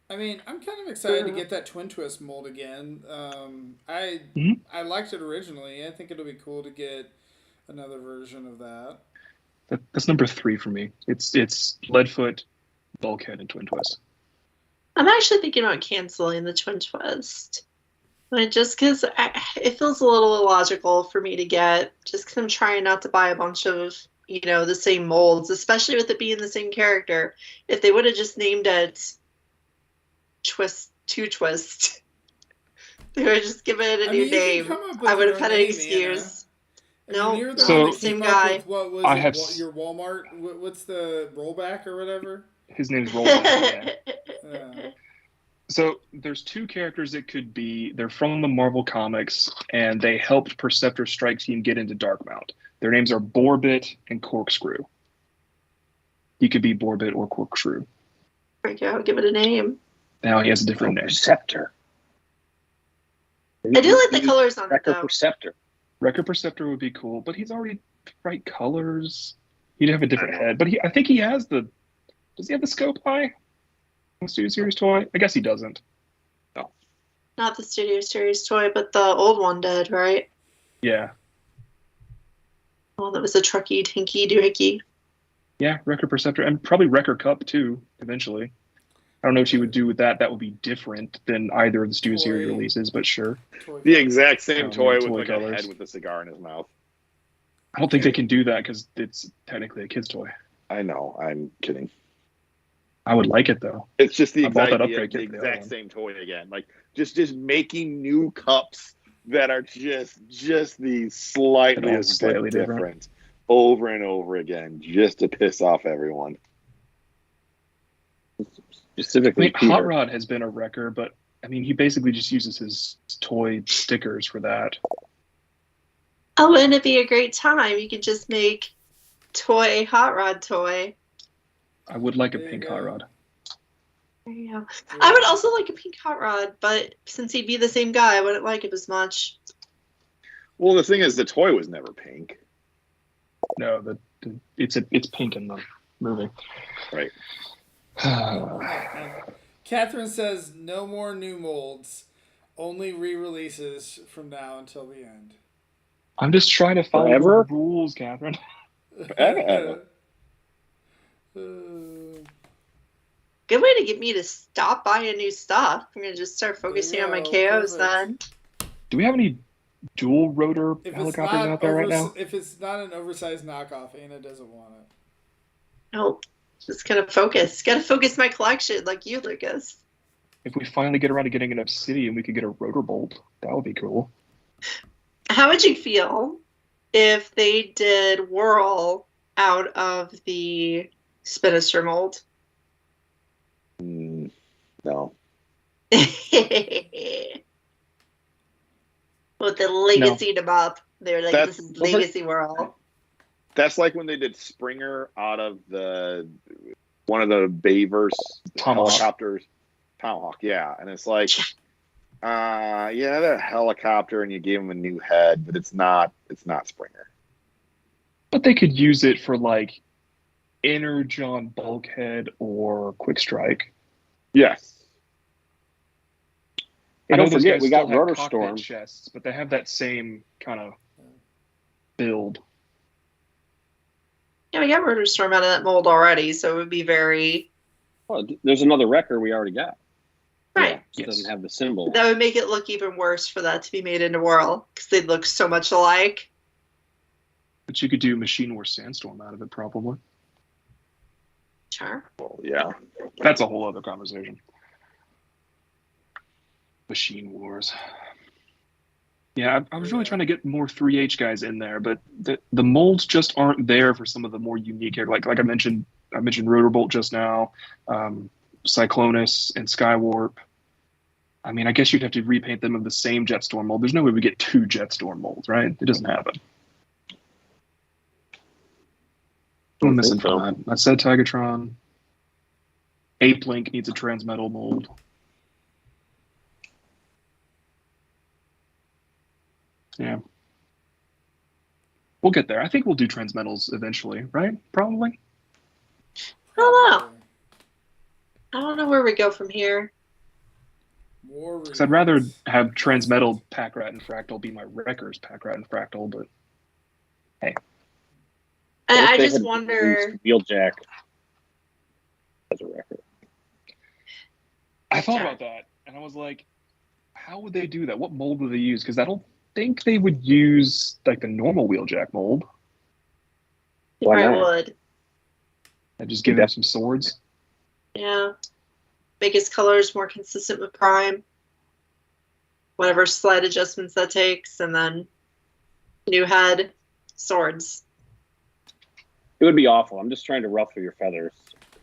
B: I mean, I'm kind of excited to get that Twin Twist mold again. I liked it originally. I think it'll be cool to get another version of that.
F: That's number 3 for me. It's Leadfoot, Bulkhead, and Twin Twist.
D: I'm actually thinking about canceling the Twin Twist. Like, just because it feels a little illogical for me to get, just because I'm trying not to buy a bunch of, the same molds, especially with it being the same character. If they would have just named it Twist, they would have just given it a new name. I would have had an excuse. No,
B: you're the
F: So-
B: one that
D: same
B: came up
D: guy.
B: with what was
F: I
B: it,
F: have
B: your Walmart? What's the rollback or whatever?
F: His name's Rollback.
B: Yeah.
F: So there's 2 characters that could be. They're from the Marvel Comics, and they helped Perceptor Strike Team get into Darkmount. Their names are Borbit and Corkscrew. He could be Borbit or Corkscrew.
D: Freak out, give it a name.
F: Now he has a different name.
E: Perceptor.
D: I do like the colors on it,
E: Wrecker
D: though.
E: Perceptor.
F: Wrecker Perceptor would be cool, but he's already bright colors. He'd have a different head, but I think he has the. Does he have the scope eye? The Studio Series toy? I guess he doesn't.
D: Not the Studio Series toy, but the old one did, right?
F: Yeah.
D: Oh, that was a trucky, tinky, doohickey.
F: Yeah, Wrecker Perceptor, and probably Wrecker Cup too, eventually. I don't know what she would do with that. That would be different than either of the Studio Series
B: Toy.
F: releases, but sure.
C: The exact same
F: Oh,
C: toy with
F: toy
C: like
F: colors.
C: a head with a cigar in his mouth.
F: I don't think they can do that because it's technically a kid's toy.
C: I know, I'm kidding.
F: I would like it though.
C: It's just the
F: I bought
C: exact,
F: that upgrade
C: the
F: kit for the other
C: exact
F: one.
C: same toy again. Like just making new cups that are just the slightly
F: They're all slightly
C: different over and over again, just to piss off everyone.
F: I
E: Specifically,
F: mean, Hot
E: Peter.
F: Rod has been a wrecker, but I mean, he basically just uses his toy stickers for that.
D: Oh, wouldn't it be a great time? You could just make toy Hot Rod toy.
F: I would like a
B: There you
F: pink
B: go.
F: Hot Rod.
D: There you go. I would also like a pink Hot Rod, but since he'd be the same guy, I wouldn't like it as much.
C: Well, the thing is, the toy was never pink.
F: No, it's pink in the movie.
C: Right.
B: Catherine says no more new molds, only re-releases from now until the end.
F: I'm just trying to follow
E: Forever?
F: the rules, Catherine.
C: Forever.
D: Good way to get me to stop buying new stuff. I'm gonna just start focusing on my
B: Yeah,
D: KOs
B: perfect.
D: then.
F: Do we have any dual rotor
B: If it's
F: helicopters
B: not
F: out there right now?
B: if it's not an oversized knockoff, Anna doesn't want it.
D: Nope. Just gonna focus. Gotta focus my collection like you, Lucas.
F: If we finally get around to getting an Obsidian, we could get a rotor bolt. That would be cool.
D: How would you feel if they did Whirl out of the Spinister mold.
C: No.
D: With the legacy debuff. They're like,
C: That's-
D: this is legacy world.
C: That's like when they did Springer out of one of the Bayverse
F: Tomahawk.
C: helicopters. Tomahawk, yeah. And it's like, yeah, they're a helicopter and you gave them a new head, but it's not Springer.
F: But they could use it for like Energon Bulkhead or Quick Strike.
C: Yes.
E: Hey,
F: I know
E: don't
F: those
E: forget,
F: guys
E: we got
F: still have
E: Rotor
F: cockpit
E: Storm.
F: chests, but they have that same kind of build.
D: Yeah, we got Rotor Storm out of that mold already, so it would be very...
E: Well, there's another wrecker we already got.
D: Right.
E: It
F: Yes.
E: doesn't have the symbol.
D: That would make it look even worse for that to be made into Whirl, because they'd look so much alike.
F: But you could do Machine War Sandstorm out of it, probably.
D: Sure.
C: Well, yeah.
F: That's a whole other conversation. Machine Wars. Yeah, I was really trying to get more 3H guys in there, but the molds just aren't there for some of the more unique air. Like I mentioned Rotorbolt just now, Cyclonus and Skywarp. I mean, I guess you'd have to repaint them of the same Jetstorm mold. There's no way we get 2 Jetstorm molds, right? It doesn't happen. I'm missing
E: so.
F: that. I said Tigatron. Ape Link needs a Transmetal mold. Yeah. We'll get there. I think we'll do Transmetals eventually, right? Probably.
D: I don't know. I don't know where we go from here.
F: Because I'd rather have Transmetal Packrat and Fractal be my Wreckers Packrat and Fractal, but hey.
D: I
E: They
D: just
E: had
D: wonder...
E: released Wheeljack as a record.
F: I thought about that, and I was like, how would they do that? What mold would they use? Because I don't think they would use like the normal Wheeljack mold.
D: You
E: Why
D: probably
E: not?
D: would.
F: And just give them some swords.
D: Yeah. Make his colors more consistent with Prime. Whatever slight adjustments that takes, and then new head, swords.
E: It would be awful. I'm just trying to ruffle your feathers.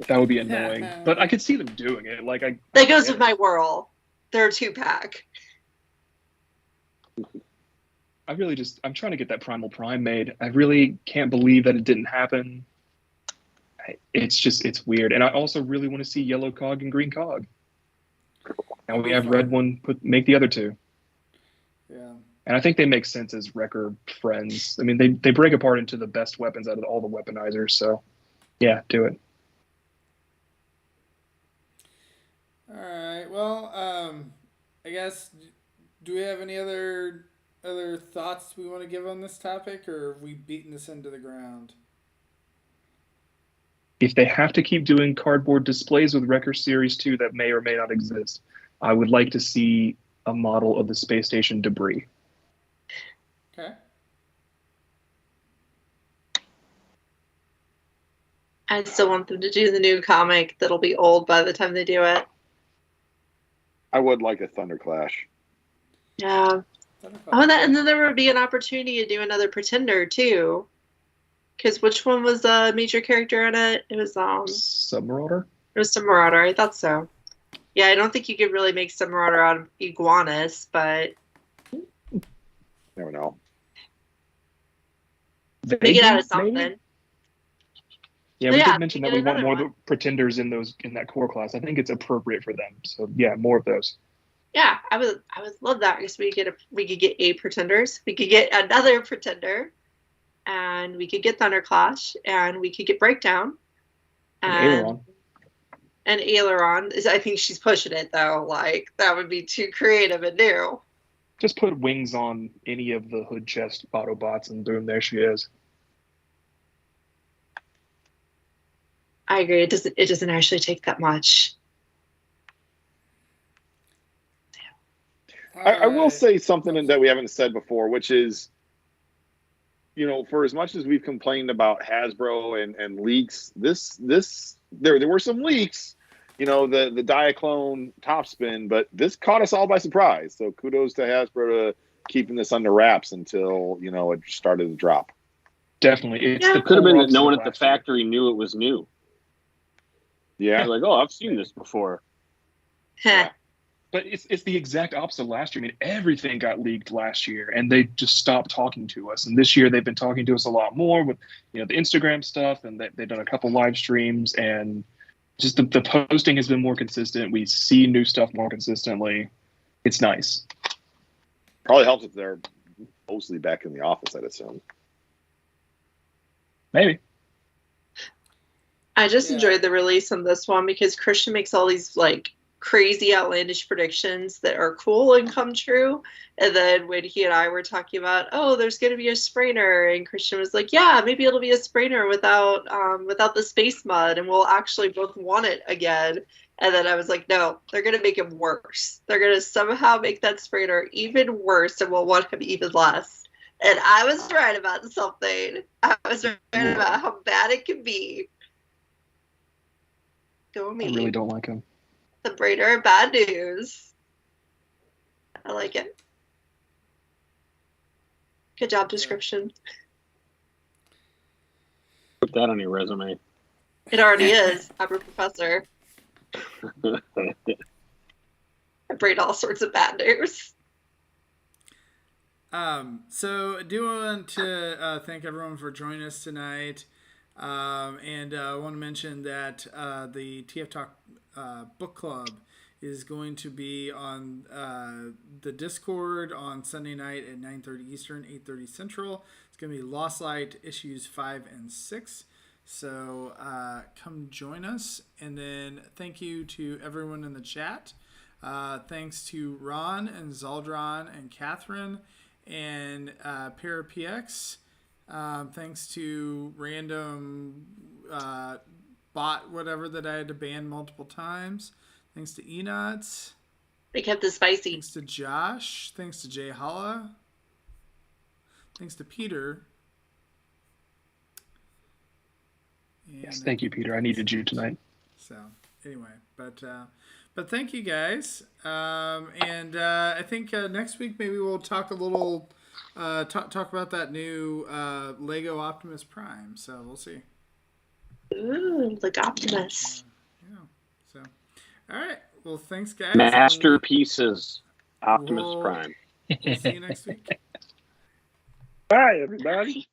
F: That would be annoying. But I could see them doing it. Like
D: That goes with my Whirl. They're a 2-pack.
F: I'm trying to get that Primal Prime made. I really can't believe that it didn't happen. It's weird. And I also really want to see Yellow Cog and Green Cog. And we have Red one, make the other 2.
B: Yeah.
F: And I think they make sense as Wrecker friends. I mean, they break apart into the best weapons out of all the weaponizers. So, yeah, do it.
B: All right. Well, I guess, do we have any other thoughts we want to give on this topic, or have we beaten this into the ground?
F: If they have to keep doing cardboard displays with Wrecker Series 2 that may or may not exist, I would like to see a model of the space station debris.
B: Okay.
D: I still want them to do the new comic that'll be old by the time they do it.
C: I would like a Thunderclash.
D: Yeah. Oh, and then there would be an opportunity to do another Pretender too. Because which one was a major character in it? It was
F: Submarauder?
D: It was Submarauder. I thought so. Yeah, I don't think you could really make Submarauder out of Iguanus, but
C: Never know.
D: make it out of something.
F: Maybe? Yeah, we
D: Yeah,
F: did mention that
D: get
F: we want
D: another
F: more of
D: one.
F: the Pretenders in that core class. I think it's appropriate for them. So yeah, more of those.
D: Yeah, I would love that because we could get 8 Pretenders, we could get another Pretender, and we could get Thunderclash, and we could get Breakdown,
F: And
D: Aileron. I think she's pushing it though. Like that would be too creative and new.
F: just put wings on any of the hood chest Autobots, and boom, there she is.
D: I agree. It doesn't actually take that much.
C: I will say something that we haven't said before, which is, for as much as we've complained about Hasbro and leaks, there were some leaks, the Diaclone Topspin, but this caught us all by surprise. So kudos to Hasbro to keeping this under wraps until, it started to drop.
F: Definitely. It's
D: Yeah.
F: the
E: It could have been
F: polar
E: that no
F: opposite
E: one
F: of
E: at the
F: last year.
E: factory knew it was new.
C: Yeah.
E: They're like, oh, I've seen this before.
D: Heh.
F: But it's the exact opposite of last year. I mean, everything got leaked last year, and they just stopped talking to us. And this year, they've been talking to us a lot more with, the Instagram stuff, and they've done a couple live streams, and just the posting has been more consistent. We see new stuff more consistently. It's nice.
C: Probably helps if they're mostly back in the office, I'd assume.
F: Maybe.
D: I just
B: Yeah.
D: enjoyed the release on this one because Christian makes all these like crazy outlandish predictions that are cool and come true. And then when he and I were talking about, oh, there's going to be a sprainer, and Christian was like, yeah, maybe it'll be a sprainer without the space mud, and we'll actually both want it again. And then I was like, no, they're going to make him worse. They're going to somehow make that sprainer even worse, and we'll want him even less. And I was right about something. I was right about how bad it can be. Go me.
F: I really don't like him.
D: The Braider of bad news. I like it. Good job description.
E: Put that on your resume.
D: It already is. I'm a professor. I braid all sorts of bad news.
B: So I do want to thank everyone for joining us tonight. And I want to mention that the TF Talk book club is going to be on the Discord on Sunday night at 9:30 Eastern, 8:30 Central. It's going to be Lost Light issues 5 and 6. So come join us. And then thank you to everyone in the chat. Thanks to Ron and Zaldron and Catherine and ParaPX. Thanks to random bot whatever that I had to ban multiple times. Thanks to Enots.
D: They kept it spicy.
B: Thanks to Josh. Thanks to Jay Holla. Thanks to Peter. And
F: Yes, thank you, Peter. I needed you tonight.
B: So anyway, but thank you guys. And I think next week maybe we'll talk a little. Talk about that new Lego Optimus Prime. So we'll see.
D: Ooh, like Optimus.
B: Yeah. So, all right. Well, thanks, guys.
E: Masterpieces. Optimus
B: We'll-
E: Prime.
B: We'll see you next week.
E: Bye, everybody.